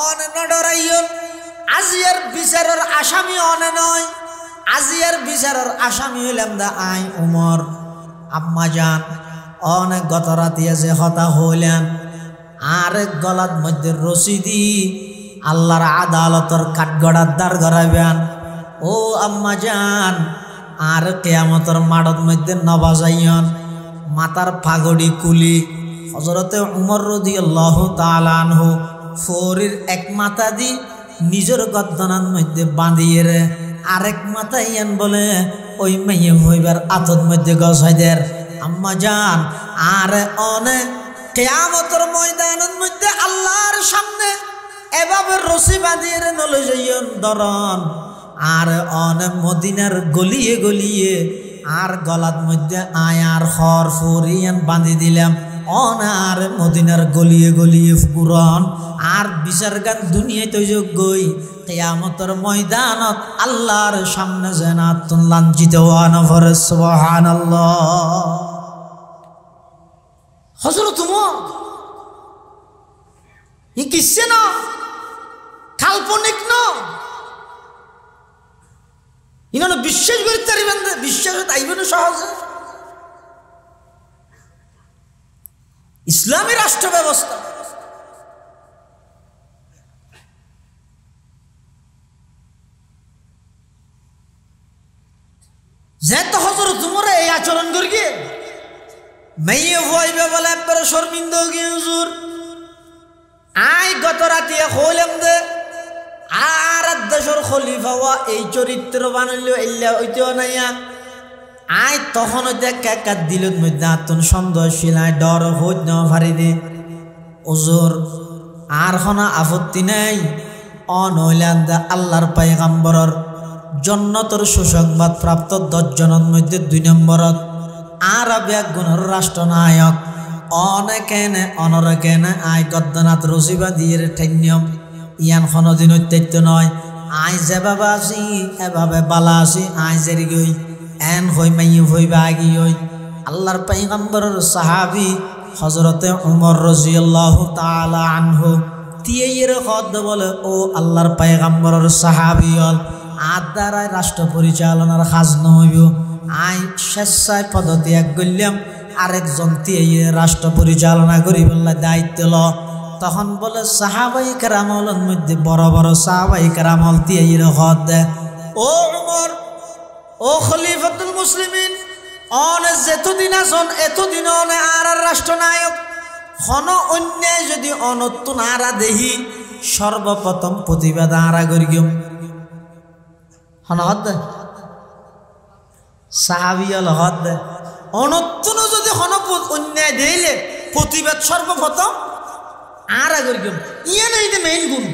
অনে ন ডরাইও আজিয়ার বিচারের আসামি অনে নয় আজিয়ার বিচারের আসামি হইলাম দা আই উমর আম্মা জান অনেক গত রাতিয়া যে হতা হইলেন আর গলার মধ্যে রশিদি আল্লাহর আদালতর কাঠগড়ার দ্বার গড়াইবেন ও আম্মা জান আর কিয়ামতের মাঠের মধ্যে নবাজাইয়ন মাথার পাগড়ি কুলি হযরতে উমর রাদিয়াল্লাহু তাআলা আনহু ফরির এক মাথা দি নিজের গদ্দনার মধ্যে বাঁধিয়ে রে আরেক মাথা ইয়ান বলে ওই মেয়ে হইবার আতর মধ্যে গছাইদের আম্মা জান আর অনেক কিয়ামতের ময়দানের মধ্যে আল্লাহর সামনে এভাবে রশি বাঁধিয়ে নলে যাইয়ন ধরন আর অনেক মদিনার গলিয়ে গলিয়ে আর গলার মধ্যে আয়ার হর ফরিয়ান বাঁধি দিলাম অনার মদিনার গলিয়ে গলিয়ে পুরন আর বিচার গান দুনিয়ায় তো যোগ্যই কিয়ামতের ময়দানত আল্লাহর সামনে যেন লাঞ্ছিত হওয়া নফরে সুবহানাল্লাহ হযরত উমর ই কিসে না কাল্পনিক না ইনানো বিশ্বাস করতে পারিবেন বিশ্বাস আইবেন সহজে ইসলামী রাষ্ট্র ব্যবস্থা যেহেতু হযরত উমর এই আচরণ করি মেয়ে হইবে বলে একবারে শর্মিন্দা গিয়ে হুজুর আই গত রাতে হইলাম দে আর দেশের খলিফা এই চরিত্র বানাইল এল্লা হইতেও নাইয়া আয় তখন দেখ একাত দিলত মধ্যে আত্মন সন্দেহশীল আয় ডর হইত ন ভারি দে ওজোর আর হনা আপত্তি নাই অনইলান দা আল্লাহর পয়গম্বরর জন্নতর সুসংবাদ প্রাপ্ত 10 জনের মধ্যে 2 নম্বরত আরব গুণর রাষ্ট্রনায়ক অনেকেনে অনরকেনে আয় গদ্দনাথ রসিবা দিয়ে ঠেন্যম ইয়ান কোনদিন অত্যাত্য নয় আয় যেভাবে আসি এভাবে বালা আসি আয় জেরি গই এন হই মাই হই বাগি হই আল্লাহর পয়গম্বরের সাহাবী হযরতে উমর রাদিয়াল্লাহু তাআলা আনহু তিয়ের খদ বলে ও আল্লাহর পয়গম্বরের সাহাবী হল আদারায় রাষ্ট্র পরিচালনার কাজ নহইব আই স্বেচ্ছায় পদত্যাগ এক গল্যাম আরেকজন তিয়ে রাষ্ট্র পরিচালনা করিবার দায়িত্ব ল তখন বলে সাহাবাই কেরামলের মধ্যে বড় বড় সাহাবাই কেরামল তিয়ের খদ দে ও উমর ও খলিফাতুল মুসলিমিন অনে যেতদিন আসন এতদিন অনে আর রাষ্ট্রনায়ক হন অন্যায় যদি অনত্তুন আরা দেহি সর্বপ্রথম প্রতিবাদ আরা করিম হন হদ দে সাহাবিয়াল হদ দে অনত্তুন যদি হন অন্যায় দেইলে প্রতিবাদ সর্বপ্রথম আরা করিম ইয়ে নেই দে মেইন গুণ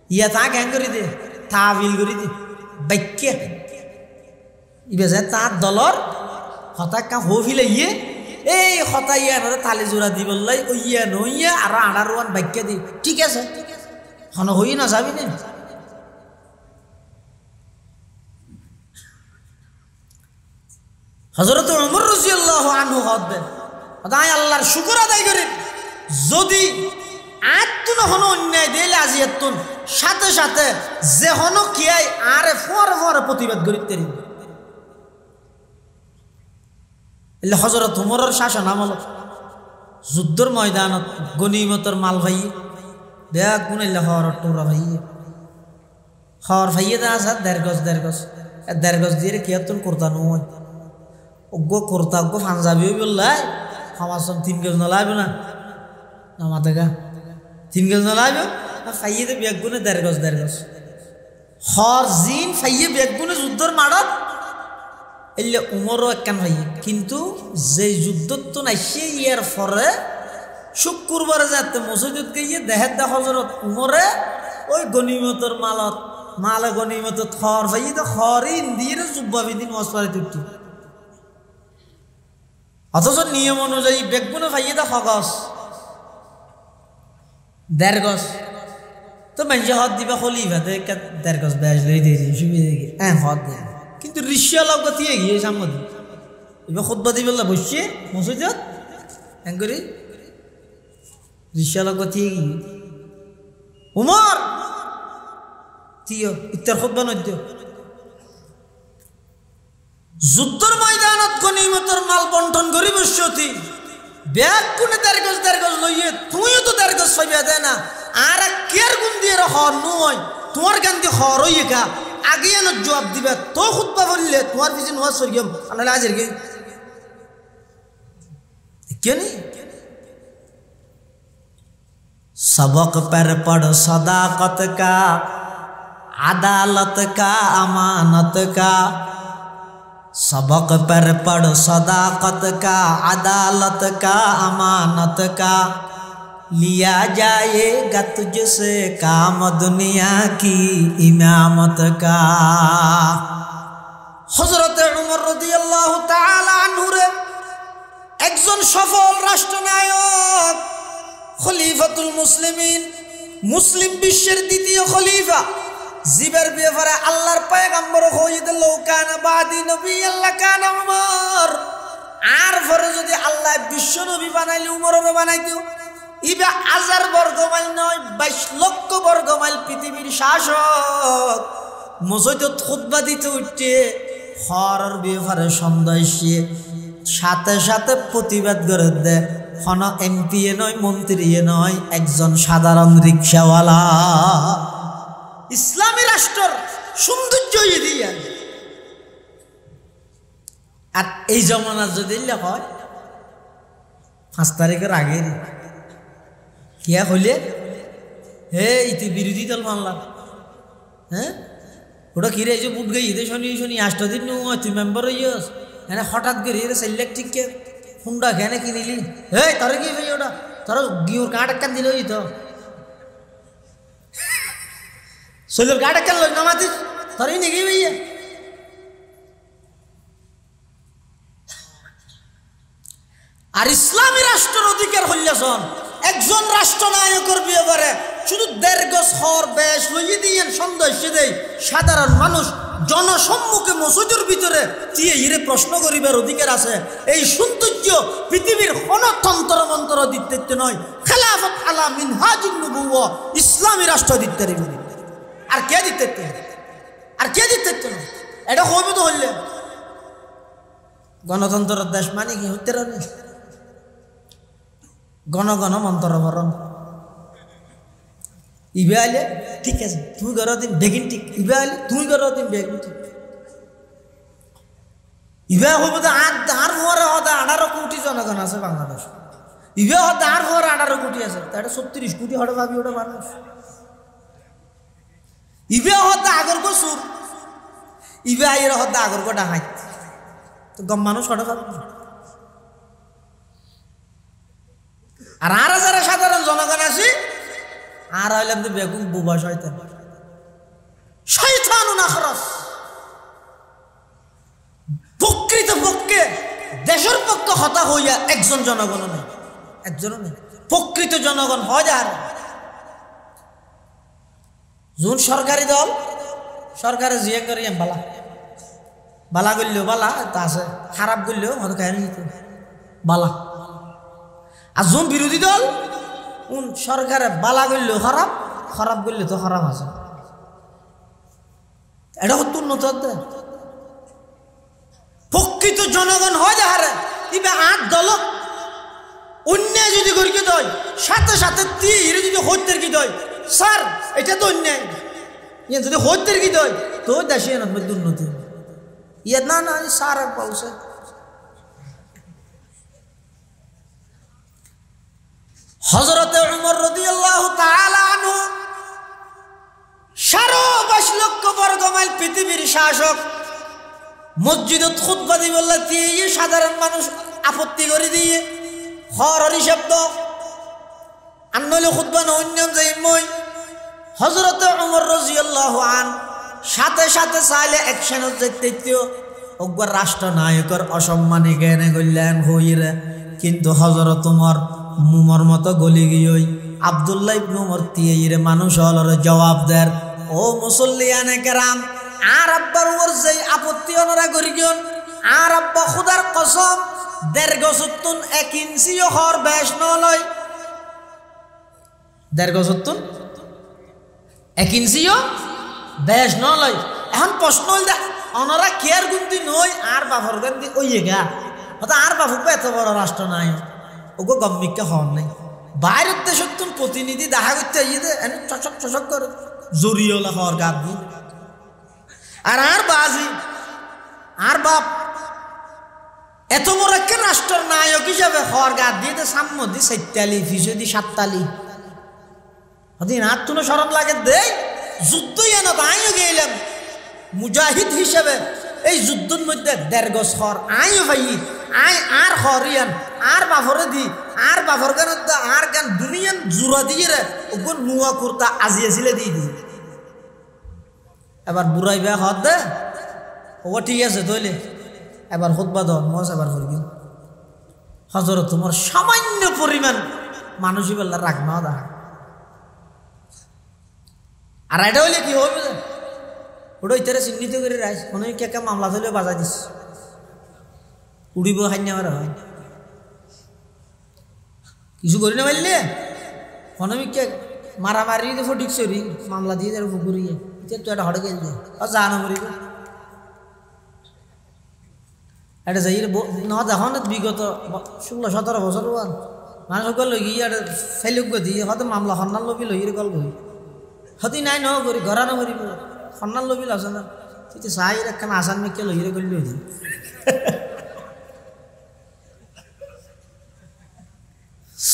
ইয়া তা ক্যাং করি দে তাবিল করি দে বাক্য ইবেছে তার দলর হঠাৎ কা হফিলে ইয়ে এই হতা ইয়া তালি জোড়া দিবলাই ও ইয়া নইয়া আর আড়ার ওয়ান বাক্য দি ঠিক আছে হন হই না যাবি না হযরত উমর রাদিয়াল্লাহু আনহু হদে আদায় আল্লাহর শুকর আদায় করেন যদি আত্তুন হন অন্যায় দিলে আজিয়াতুন সাথে সাথে যে হন কিয়াই আরে ফরে ফরে প্রতিবাদ করিতে রি এলে হযরত উমরের শাসন আমল যুদ্ধের ময়দানত গনিমতের মাল ভাই দেখ গুনাইলে হর টুরা ভাই হর ভাইয়ে দা আছে দেড় গজ দিয়ে কিয়াতুন করতা নয় ওগো করতা ওগো পাঞ্জাবি বললাই হামাসন 3 গজ নলাইব না আমাদেগা 3 গজ নলাইব ফাইয়ে দে বেগ গুনে দেড় গজ হর জিন ফাইয়ে বেগ গুনে যুদ্ধের মাড়ত এলে উমরও একখান ভাই কিন্তু যে যুদ্ধত তো নাই সে ইয়ার পরে শুক্রবারে যাতে মসজিদত গিয়ে দেহের দা হযরত উমরে ওই গনিমতের মালে গনিমত খর ভাই তো খরিন দিয়ে জুব্বা বিদিন মসপারে তুটি অথচ নিয়ম অনুযায়ী বেগুনে ভাইয়ে দা খগস দেড় গজ তো মানুষে হদ দিবা খলিফা তো দেড় গজ বেশ লই দিয়ে সুবিধা হ্যাঁ হদ দেয় কিন্তু ঋষিয়া লগ দিয়ে গিয়ে সামনে এবার খুতবা দিবেলা বসছে মসজিদত হ্যাঁ করি ঋষিয়া লগ দিয়ে গিয়ে উমর তিও ইত্যার খুতবা নদ্য যুদ্ধের ময়দানত গনিমতের মাল বন্টন করি বসতি ব্যাগ কোনে দেড় গজ লইয়ে তুইও তো দেড় গজ পাইবা দেয় না আর কেয়ার গুণ দিয়ে হর নয় তোমার গান দিয়ে হর হইয়ে গা আগে এনে জবাব দিবে তো খুতবা বললে তোমার পিছনে নোয়াজ সরিয়ম আনালে আজের গে क्यों नहीं सबक पर पढ़ सदाकत का अदालत का अमानत का सबक पर पढ़ सदाकत का अदालत का अमानत का लिया जाएगा तुझसे काम दुनिया की इमामत का हजरत उमर रदियल्लाहु ताआला अन्हु रे একজন সফল রাষ্ট্রনায়ক খলিফাতুল মুসলিমিন মুসলিম বিশ্বের দ্বিতীয় খলিফা জিবের ব্যাপারে আল্লাহর পয়গম্বর হইতে লৌকানা বাদি নবী আল্লাহ কানা উমর আর পরে যদি আল্লাহ বিশ্ব নবী বানাইলে উমরও বানাইতো ইবা 1000 বর্গ মাইল নয় 22 লক্ষ বর্গ মাইল পৃথিবীর শাসক মসজিদত খুতবা দিতে উঠে হরর ব্যাপারে সন্দেশে সাথে সাথে প্রতিবাদ করে দে কোন এমপি নয় মন্ত্রী নয় একজন সাধারণ রিকশাওয়ালা ইসলামী রাষ্ট্রের সৌন্দর্য দিয়ে আর এই জমানা যদি হয় 5 তারিখের আগে কিয়া হইলে হে ইতি বিরোধী দল মানলাম হ্যাঁ ওটা কিরে যে বুট গাই ঈদে শনি শনি 8 দিন তুই মেম্বার হইস হ্যাঁ হঠাৎ করে সেলেক ঠিক হুন্ডা কেন কিনিলি এই তোর কি ভাই ওটা তোর গিউর কাঠ একখান দিল তো শৈলের কাঠ একখান লই নামাতিস তোরই নাকি ভাইয়া আর ইসলামী রাষ্ট্রের অধিকার হইয়াছন একজন রাষ্ট্রনায়কের বিয়ে করে শুধু 1.5 গজ হর বেশ লইয়ে দিয়ে সন্দেশ দেয় সাধারণ মানুষ জনসম্মুখে মসজিদের ভিতরে দিয়ে হিরে প্রশ্ন করিবার অধিকার আছে। এই সৌন্দর্য পৃথিবীর গণতন্ত্র মন্ত্র দিতে নয়, খেলাফত আলা মিনহাজুন নবুওয়া ইসলামী রাষ্ট্র দিতে আর কে দিতে আর কে দিতে না এটা হবে তো হইলে গণতন্ত্রের দেশ মানে কি হইতে পারে গণ মন্ত্র বরণ ইবে আইলে ঠিক আছে তুমি করো দিন বেগিন ঠিক ইবে আইলে তুমি করো দিন বেগিন ঠিক ইবে হইব তো আর ভরে হতে 18 কোটি জনগণ আছে বাংলাদেশ ইবে হতে আর ভরে 18 কোটি আছে তাহলে 36 কোটি হড়ে ভাবি ওটা মানুষ ইবে হতে আগর গো সুর ইবে আইয়ের হতে আগর গো ডাহাই তো গম মানুষ হড়ে ভাবি আর যারা সাধারণ জনগণ আছে আর হইলাম তো বেগুন বুবা শয়তান শয়তানুন আখরাস প্রকৃত পক্ষে দেশের পক্ষে হতা হইয়া একজন জনগণ নেই একজনও নেই প্রকৃত জনগণ হয় যার যোন সরকারি দল সরকারে জিয়া করি বালা বালা করলেও বালা তা আছে খারাপ করলেও হয়তো কাহিনী নিতে বালা আর যোন বিরোধী দল সরকারে বালা করলেও খারাপ খারাপ করলে তো খারাপ আছে এটা হতো উন্নত প্রকৃত জনগণ হয় যাহারে ইবে 8 দল অন্যায় যদি করি কি দয় সাথে সাথে তীর যদি হত্যের কি দয় স্যার এটা তো অন্যায় যদি হত্যের কি দয় তো দেশে মধ্যে উন্নতি ইয়ে না না স্যার বলছে হযরতে উমর রাদিয়াল্লাহু তাআলা আনহু 22 লক্ষ বর্গ মাইল পৃথিবীর শাসক মসজিদত খুতবা দি বলতে সাধারণ মানুষ আপত্তি করে দিয়ে হররি শব্দ আন্নলে খুতবা না অন্য যাইমই হযরতে উমর রাদিয়াল্লাহু আন সাথে সাথে চাইলে অ্যাকশনত যেতেইতো একবার রাষ্ট্রনায়কের অসম্মানে জ্ঞানে গল্যান হইরে কিন্তু হযরত উমর মুমর মতো গলি গিয়েই আব্দুল্লাহ ইবনে উমর তিয়েরে মানুষ হলরে জবাব দেন ও মুসল্লিয়ানে কেরাম আর আব্বার উপর যেই আপত্তি ওনারা করি গিয়ন আর আব্বা খুদার কসম 1.5 গজতুন 1 ইঞ্চিও হর বেশ নলয় 1.5 গজতুন 1 ইঞ্চিও বেশ নলয় এখন প্রশ্ন হল ওনারা কেয়ার গুন্দি নই আর বাফর গান্ধী ওইয়ে গা হয়তো আর বাফুকে এত বড় রাষ্ট্র নাই ওগো গম্মিকা হন নাই বাইরের দেশের তুন প্রতিনিধি দেখা করতে এনে চচক চচক করে জরিওলা হওয়ার গাদ দি আর বাজি আর বাপ এত বড় একটা রাষ্ট্রের নায়ক হিসাবে হওয়ার গাদ দিয়ে সাম্য দি 47% 7 হদিন আর তুনো সরম লাগে দেই যুদ্ধই এনে আমিও গেলাম মুজাহিদ হিসেবে এই যুদ্ধের মধ্যে 1.5 গজ হর আমিও ভাই আই আর হরিয়ান আর বাফরে দি আর বাফর গান আর গান দুনিয়ান জুরা দিয়ে রে ওগুন নুয়া কুর্তা আজিয়েছিলে দিয়ে দি এবার বুড়াই বে হদ দে ও ঠিক আছে তৈলে এবার খুতবা দাও মজ এবার করবি হযরত তোমার সামান্য পরিমাণ মানুষই বললা রাখ না দা আর এটা হইলে কি হবে ওটা ইতারে চিহ্নিত করে রাইস মনে হয় কে মামলা ধরলে বাজা দিস উড়িব খাই না হয় কিছু করি না পারলে অনমিকে মারামারি ফটিক চুরি মামলা দিয়ে যার পুকুরিয়ে তো একটা হড়ে গেল জানো মরিব এটা যাই ন দেখুন বিগত 16-17 বছর মানুষকে লই গিয়ে ফেলুক দিয়ে হয়তো মামলা সন্ন্যাল লবি লই গল্প হতি নাই ন করি ঘরা না মরিব সন্ন্যাল লবি আছে না তুই চাই একখান আসান মেকে লই গলি হয়ে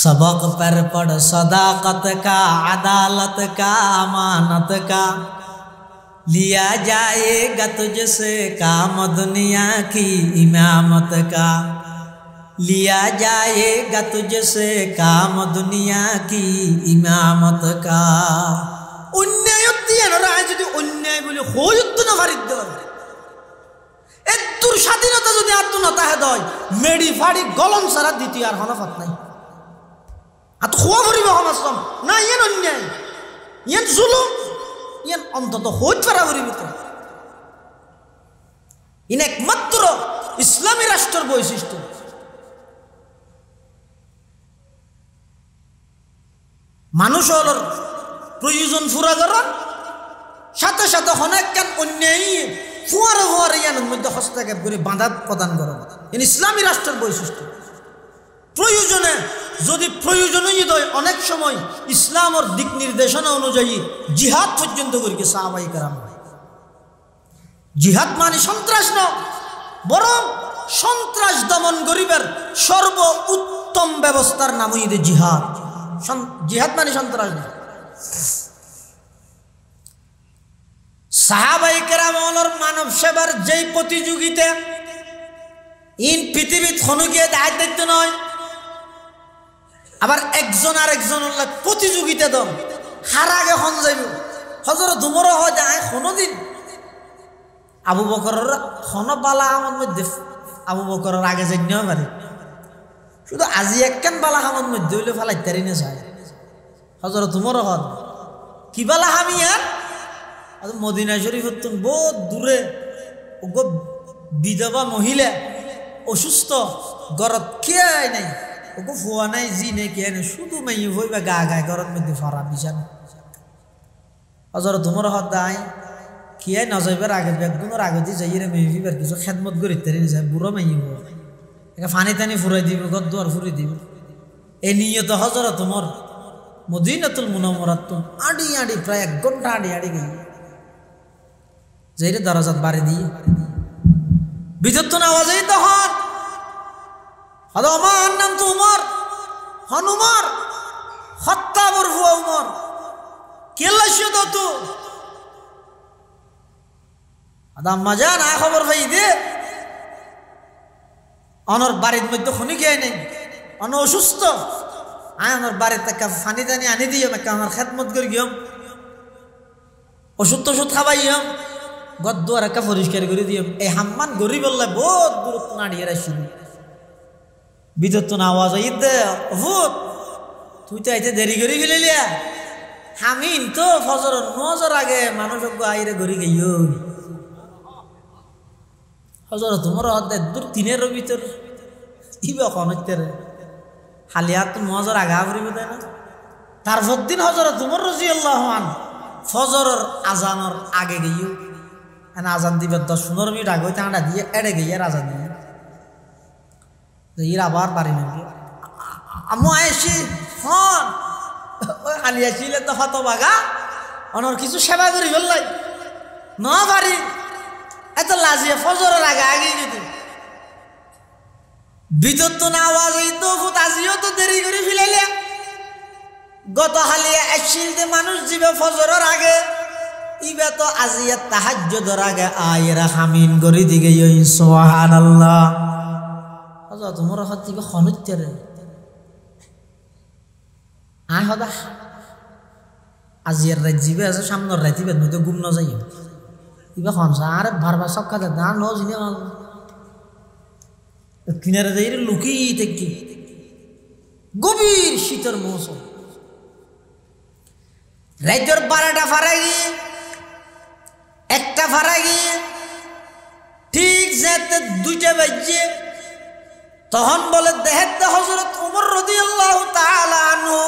सबक पर पढ़ सदाकत का अदालत का अमानत का लिया जाएगा तुझसे काम दुनिया की इमामत का लिया जाएगा तुझसे काम दुनिया की इमामत का अन्याय দিয়ে না যদি অন্যায় বলে হয়তো না ফারিদ এত স্বাধীনতা যদি আর তো না তাহে দয় মেডি ফাড়ি গলম সারা দ্বিতীয় আর হনফত নাই আত খোয়া ভরিব হমাসম না ইয়েন অন্যায় ইয়েন জুলুম ইয়েন অন্তত হইত পারা ভরিব তো ইন একমাত্র ইসলামী রাষ্ট্রের বৈশিষ্ট্য মানুষ হলোর প্রয়োজন পুরা করার সাথে সাথে অনেক কেন অন্যায় ফুয়ারে ফুয়ারে ইয়ানের মধ্যে হস্তক্ষেপ করে বাঁধা প্রদান করা ইন ইসলামী রাষ্ট্রের বৈশিষ্ট্য প্রয়োজনে যদি প্রয়োজনীয় হয় অনেক সময় ইসলামের দিক নির্দেশনা অনুযায়ী জিহাদ পর্যন্ত করি সাহাবায়ে কেরাম জিহাদ মানে সন্ত্রাস না বরং সন্ত্রাস দমন করিবার সর্ব উত্তম ব্যবস্থার নামই জিহাদ জিহাদ মানে সন্ত্রাস না সাহাবায়ে কেরামের মানব সেবার যেই প্রতিযোগিতা ইন পৃথিবীত হনুকে দায়িত্ব নয় আবার একজন আর একজনের প্রতিযোগিতা দম হার আগে হন যাইব হযরত উমর হয় যায় কোনদিন আবু বকরের হন বালা আমদ মধ্যে আবু বকরের আগে যাই না পারে শুধু আজি একখান বালা হামদ মধ্যে হইলে ফালাইতারি না যায় হযরত উমর হন কি বালা হামি আর মদিনা শরীফের তো বহুত দূরে ওগো বিধবা মহিলা অসুস্থ গরত কে নাই ওগো ফুয়া নাই জি নেই কে নাই শুধু মাই হইবা গা গায় গরত মধ্যে ফরা বিছানা হযরত উমর হদায় কি আই না যাইবার আগে বেগুনের আগে দিয়ে যাই রে মেহিবার কিছু খেদমত করি তারি যায় বুড়ো মাই এটা ফানি টানি ফুরাই দিব গদ্দুয়ার ফুরাই দিব এই নিয়ত হযরত উমর মদিনাতুল মুনাওয়ারাত আড়ি আড়ি প্রায় 1 ঘন্টা আড়ি আড়ি গই যাইরে দরজাত বাড়ি দিয়ে বিদ্যুৎ আওয়াজই তখন হলো আমার নাম তো উমর হনুমার খাত্তাবুর ফুয়া উমর কেলাশিও তো তো আদাম মাজান আ খবর ভাই দে অনর বাড়ির মধ্যে খনি গিয়ে নেই অন অসুস্থ আয় আমার বাড়িতে ফানি টানি আনি দিও আমার খেদমত করে গিয়ম ওষুধ টষুধ খাবাইম গদ্দুয়ার একটা পরিষ্কার করে দিয়ম এই হাম্মান গরিব বললে বহুত দূরত্ব নাড়িয়ে রাখছিল বিদ্যুৎ আওয়াজ দে ভূত তুই তো আইতে দেরি করে ফেলিলিয়া হামিন তো ফজর নজর আগে মানুষ আইরে ঘুরি গেইও ফজর তোমার হাতে দূর তিনের ভিতর ইবা কনতের হালিয়াত নজর আগা ফুরিব তাই না তারপর দিন হযরত উমর রাদিয়াল্লাহু আনহু ফজরের আজানের আগে গইও এনা আজান দিবে 10-15 মিনিট আগে তাঁটা দিয়ে এড়ে গিয়ে আজান দিয়ে ইরা আবার বাড়ি নাকি আমু আইসি হন ওই খালি আসিলে তো হত বাগা অনর কিছু সেবা করি ফেললাই না পারি এত লাজিয়ে ফজরের আগে আগেই যেতে বিদ্যুৎ তো না আওয়াজ হইতো আজিও তো দেরি করে ফেলাইলে গত হালিয়া আসছিল যে মানুষ যাবে ফজরের আগে ইবে তো আজিয়া তাহাজ্জুদের আগে আয়রা হামিন করে দিকে সুবহানাল্লাহ হযরত উমর হতিবে খনুত্তরে আয় হদা আজিয়ার রাত জিবে আছে সামনের রাতিবে নতে ঘুম না যাই ইবে খনসা আরে বারবার সব কাজে না নো জিনে কিনারে যাই রে লুকি দেখি গভীর শীতের মৌসুম রাইতের 12টা ফারাগি 1টা ফারাগি ঠিক যেতে 2টা বাজে তখন বলে দেখতে হযরত উমর রাদিয়াল্লাহু তাআলা আনহু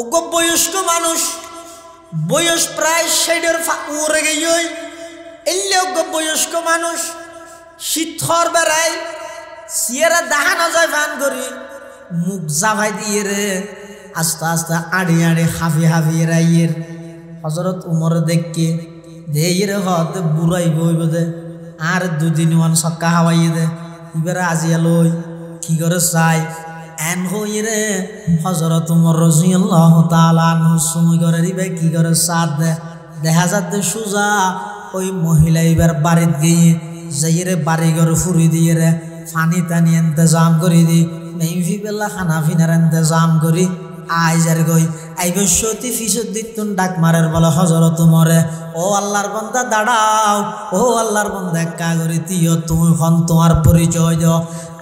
ওগো বয়স্ক মানুষ বয়স প্রায় 60-এর উপরে গিয়ে এলে ওগো বয়স্ক মানুষ শীতর বেড়ায় সিয়ারা দাহানা যায় ফান করি মুখ জাভাই দিয়ে রে আস্তে আস্তে আড়ি আড়ি হাফি হাফি রাইয়ের হযরত উমর দেখকে দেয়ের হত বুড়াই বইব দে আর 2 দিন ওয়ান সক্কা হাওয়াইয়ে দে এবারে আজিয়া লই কি করে চাই এন হই রে হযরত উমর রাদিয়াল্লাহু তাআলা আনহু সময় করে রিবে কি করে সাথ দে দেখা যাচ্ছে সোজা ওই মহিলা এবার বাড়িত গিয়ে যাইরে বাড়িঘর ফুরি দিয়ে রে পানি টানি ইন্তজাম করে দি মেহফি বেলা খানা ফিনার ইন্তজাম করি আইজার গই আইবসতি ফিসত দিতুন ডাক মারার বলে হজরত মরে ও আল্লাহর বান্দা দাঁড়াও ও আল্লাহর বান্দা একা করে দিও তুমি হন তোমার পরিচয় দাও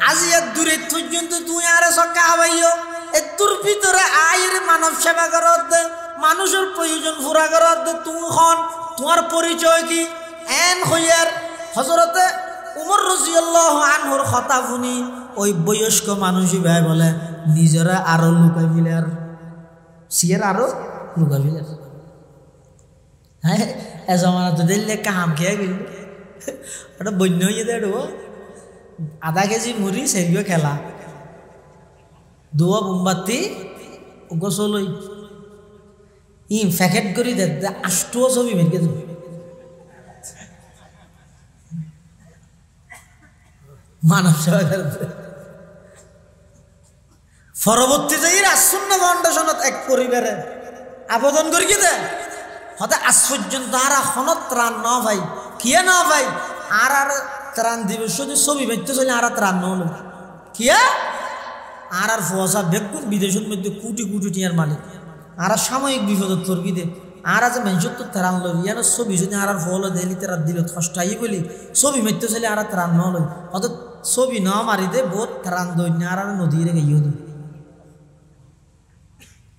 আজি এর দূরে পর্যন্ত তুই আরে সকা হবাইও এর তোর ভিতরে আয়ের মানব সেবা করার দে মানুষের প্রয়োজন পুরা করার দে তুমি হন তোমার পরিচয় কি এন হইয়ার হজরতে উমর রাদিয়াল্লাহু আনহুর কথা শুনি ওই বয়স্ক মানুষই ভাই বলে নিজেরা আরো লুকাই ফেলে আর সিয়ার আরো লুকাই ফেলে হ্যাঁ এ জমানা তো দিলে কাম খেয়ে গেল ওটা বন্য হয়ে দেয় আধা কেজি মুড়ি সেগুলো খেলা দুয়া মোমবাতি গোসলই প্যাকেট করি দে আষ্টুও ছবি মেরকে দেব মানব সেবা করতে পরবর্তী যাই আসন্ন ফাউন্ডেশনত এক পরিবারে আবেদন করি কি দে হতে আজ পর্যন্ত আর এখনো ত্রাণ ন ভাই কিয়া না ভাই আর ত্রাণ দিবে শুধু ছবি বেঁচতে চলে আর ত্রাণ ন হলো কিয়া আর ফসা বেগুন বিদেশের মধ্যে কোটি কোটি টিয়ার মালিক আর সাময়িক বিপদত তর্কি দে আর আজ মানুষের তো ত্রাণ লই ইয়ার ছবি যদি আর ফল দিলি তারা দিল থষ্টাই বলি ছবি মেরতে চলে আর ত্রাণ ন লই হয়তো ছবি ন মারি দে বহুত ত্রাণ দৈন্য আর নদী রে গিয়েও দিই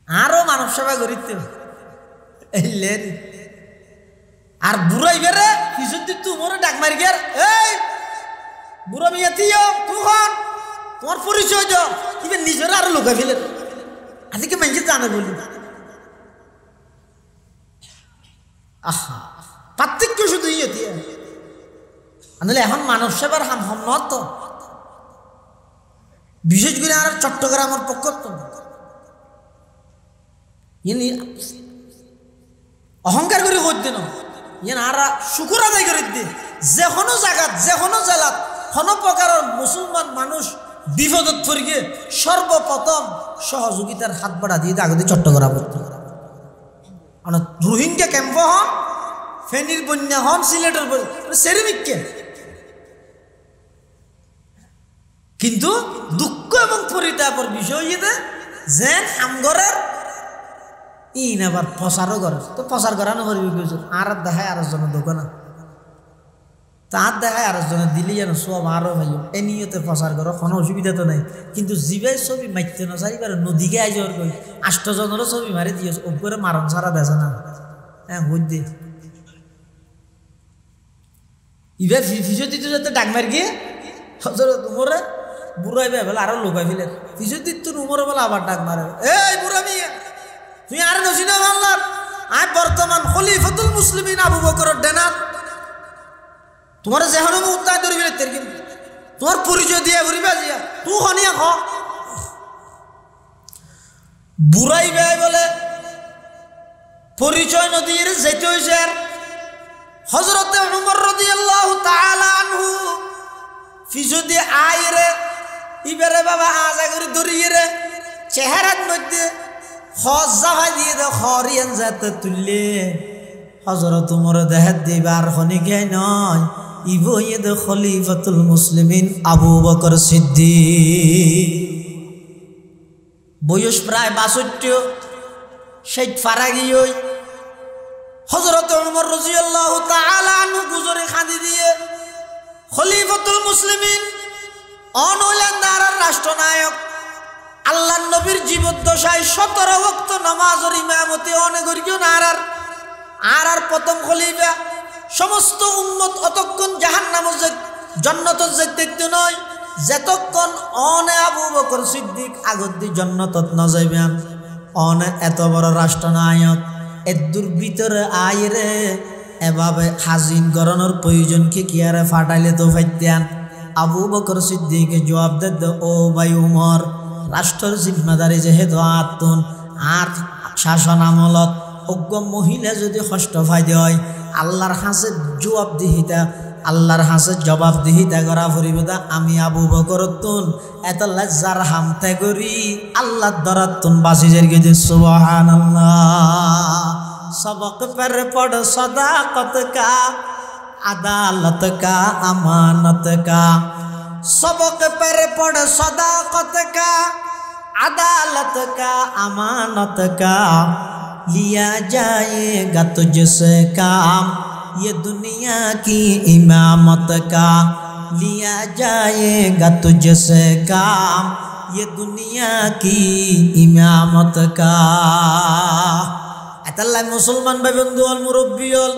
আরো মানব সেবা করিতে আর বুড়াই বেড়ে কিছু দিন তোমার ডাক মারি গের এই বুড়া মিয়া তিও তুখন তোমার পরিচয় দাও তুমি নিজের আরো লুকাই ফেলে আজকে মানুষ জানে বলি আহা পার্থক্য শুধু ইয়ে দিয়ে আনলে এখন মানব সেবার হাম হম নত বিশেষ করে আর চট্টগ্রামের পক্ষ তো অহংকার করে করতে না ইয়ে আর শুকুর আদায় করে দিয়ে যে কোনো জায়গাত যে কোনো জেলাত কোনো প্রকারের মুসলমান মানুষ বিপদত পড়িয়ে সর্বপ্রথম সহযোগিতার হাত বাড়া দিয়ে আগতে চট্টগ্রাম রোহিঙ্গা ক্যাম্প হন ফেনীর বন্যা হন সিলেটের সেরেমিককে কিন্তু দুঃখ এবং পরিতাপের বিষয় যে আমগরের ইন আবার প্রচারও করে তো প্রচার করানো করবি আর দেখায় আর জনের দোকানা তার দেখায় আর জনের দিলে যেন সব আরো ভাই এ নিয়তে প্রচার করো কোনো অসুবিধা তো নাই কিন্তু জিবাই ছবি মারতে না চারিবার নদীকে আই যাওয়ার কই 8 জনেরও ছবি মারি দিয়েছে ও করে মারণ ছাড়া দেছে না হ্যাঁ বুঝতে ইবার ফিজো দিতে যাতে ডাক মার গিয়ে হজরত উমরে বুড়াই ভাই বলে আরো লোকাই ফেলে ফিজো দিত উমরে বলে আবার ডাক মারে এই বুড়া মিয়া তুই আর নসিনা বাংলার আয় বর্তমান খলিফাতুল মুসলিমিন আবু বকরের ডেনাত তোমার যেখানে উত্তায় ধরবি তোমার পরিচয় দিয়ে ঘুরিবা দিয়া তুই হনিয়া খ বুড়াই ভাই বলে পরিচয় নদীর যেতে হয়েছে হযরতে উমর রাদিয়াল্লাহু তাআলা আনহু ফিজুদি আইরে ইবারে বাবা আজা করে ধরিয়ে রে চেহারার মধ্যে হজ্জা ভাই দিয়ে দে খরিয়ান যাতে তুললে হযরত উমর দেহাত দিবার খনি গে নয় ইবো ইয়ে খলিফাতুল মুসলিমিন আবু বকর সিদ্দিক বয়স প্রায় 62 সেই ফারাগি ওই হযরত উমর রাদিয়াল্লাহু তাআলা আনহু গুজরে খাদি দিয়ে খলিফাতুল মুসলিমিন অনলান্দার রাষ্ট্রনায়ক আল্লাহর নবীর জীবদ্দশায় 17 ওয়াক্ত নামাজের ইমামতি অনেগরিও নারার আর প্রথম খলিফা সমস্ত উম্মত অতক্ষণ জাহান্নামে জান্নাতে যেতে নয় যতক্ষণ অনে আবু বকর সিদ্দিক আগদ্দি জান্নাতত না যাইবেন অনে এত বড় রাষ্ট্রনায়ক এদুর ভিতরে আইরে এভাবে হাজিন করানোর প্রয়োজন কি আরে ফাটাইলে তো ফাইতেন আবু বকর সিদ্দিকে জবাব দেদ ও ভাই উমর রাষ্ট্রের জিম্মাদারি যেহেতু আত্মন আর শাসন আমলত অজ্ঞ মহিলা যদি কষ্ট ফাইদে হয় আল্লাহর হাসে জবাবদিহিতা করা ফরিবদা আমি আবু বকর তুন এত লজ্জার হামতে করি আল্লাহর দরাত তুন বাসি জেরগে সুবহানাল্লাহ सबक पर पढ़ सदाकत का, अदालत का, अमानत का। सबक पर पढ़ सदाकत का, अदालत का, अमानत का। लिया जाएगा तुझसे काम, ये दुनिया की इमामत का। लिया जाएगा तुझसे काम, ये दुनिया की इमामत का। এতাল্লাই মুসলমান ভাই বন্ধু হল মুরব্বী হল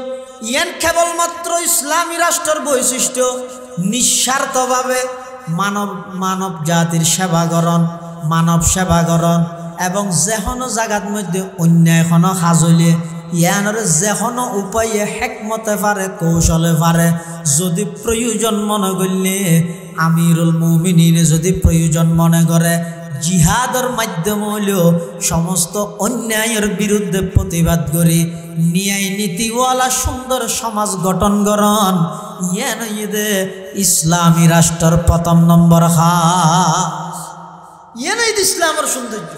ইয়ান কেবলমাত্র ইসলামী রাষ্ট্রের বৈশিষ্ট্য নিঃস্বার্থভাবে মানব জাতির সেবাকরণ, মানব সেবাকরণ এবং যেকোনো জায়গার মধ্যে অন্যায় কোনো সাজলে ইয়ানোর যেকোনো উপায়ে হেকমতে পারে, কৌশলে পারে, যদি প্রয়োজন মনে করলে আমিরুল মুমিনিনে যদি প্রয়োজন মনে করে জিহাদের মাধ্যম হলেও সমস্ত অন্যায়ের বিরুদ্ধে প্রতিবাদ করে ন্যায় নীতিওয়ালা সুন্দর সমাজ গঠন করন। ইয়ান ঈদে ইসলামী রাষ্ট্রের প্রথম নম্বর ইয়ান ঈদ ইসলামের সৌন্দর্য।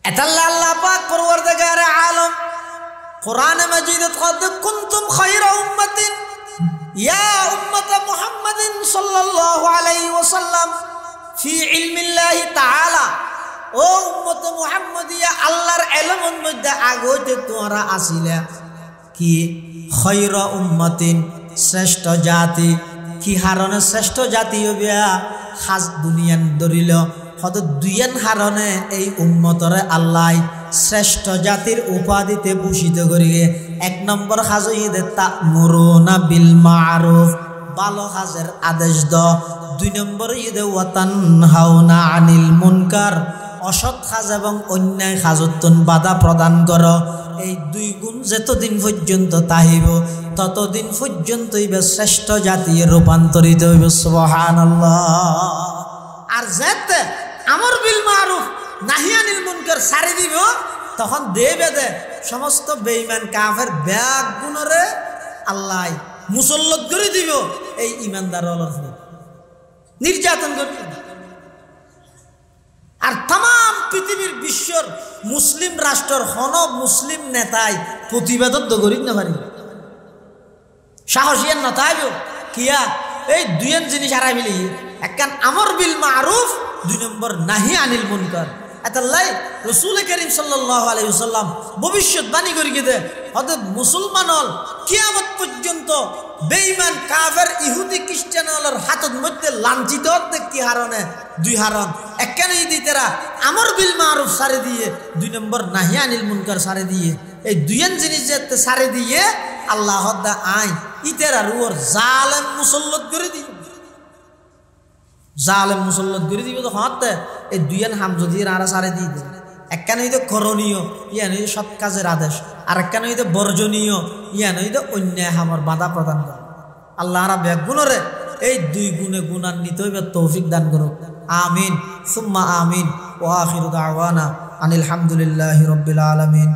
এতাল্লাহ আল্লাহ পাক পরওয়ারদিগার আলম কোরআনে মাজিদে কদ কুনতুম খায়রা উম্মাতিন ইয়া উম্মাত মুহাম্মাদিন সাল্লাল্লাহু আলাইহি ওয়াসাল্লাম ফি ইলমিল্লাহি তাআলা। ও উম্মত মুহাম্মাদিয়া, আল্লাহর ইলমের মধ্যে আগতে তোমরা আসিলা কি খায়রা উম্মাতিন, শ্রেষ্ঠ জাতি। কি হারণে শ্রেষ্ঠ জাতি হবিয়া? খাস দুনিয়ান ধরিল হয়তো দুইয়ান হারণে এই উম্মতরে আল্লাহ শ্রেষ্ঠ জাতির উপাধিতে ভূষিত করিয়ে। এক নম্বর হাজ ঈদে তা'মুরুনা বিল মা'রুফ, ভালো কাজের আদেশ দাও। দুই নম্বর ঈদে ওয়া তানহাউনা আনিল মুনকার, অসৎ কাজ এবং অন্যায় কাজতন বাধা প্রদান করো। এই দুই গুণ যতদিন পর্যন্ত তাহিব ততদিন পর্যন্ত ইবে শ্রেষ্ঠ জাতি রূপান্তরিত হইব। সুবহানাল্লাহ। আর যেতে আমর বিল মারুফ নাহি আনিল মুনকার সারি দিব, তখন দেবে দে সমস্ত বেঈমান কাফের ব্যাগ গুণরে আল্লাহ মুসল্লত করে দিব এই ইমানদার নির্যাতন করবে। আর তাম পৃথিবীর বিশ্বর মুসলিম রাষ্ট্রের হন মুসলিম নেতাই প্রতিবাদন তো করি না পারি, সাহসিয়ান নতাইব কিয়া এই দুইয়েন জিনিস হারাই মিলি। একখান আমর বিল মারুফ, দুই নম্বর নাহি আনিল মুনকার। এতাল্লাই রাসূল করিম সাল্লাল্লাহু আলাইহি ওয়াসাল্লাম ভবিষ্যৎবাণী করি গেছে হয়তো মুসলমান হল কিয়ামত পর্যন্ত বেঈমান কাফের ইহুদি খ্রিস্টানদের হাতের মধ্যে লাঞ্ছিত হতে কি হারণে? দুই হারণ। একখানে দিতেরা আমর বিল মারুফ সারে দিয়ে, দুই নম্বর নাহি আনিল মুনকার সারে দিয়ে। এই দুইয়েন জিনিস যেতে সারে দিয়ে আল্লাহ আই ইতেরা রুয়ার জালেম মুসল্লত করে দিবে, জালেম মুসল্লত করে দিবে। তো হতে এই দুইয়েন হাম যদি আরা সারে দিয়ে দেবে। একখানে হইতে করণীয়, ইয়ান হইতে সৎ কাজের আদেশ, আর একখানে হইতে বর্জনীয়, ইয়ান হইতে অন্যায় হামর বাধা প্রদান করে। আল্লাহ রাব্বুল গুণরে এই দুই গুণে গুণান্বিত হইবে তৌফিক দান করুক। আমিন সুম্মা আমিন। ওয়া আখিরু দাওয়ানা আনিল হামদুলিল্লাহি রাব্বিল আলামিন।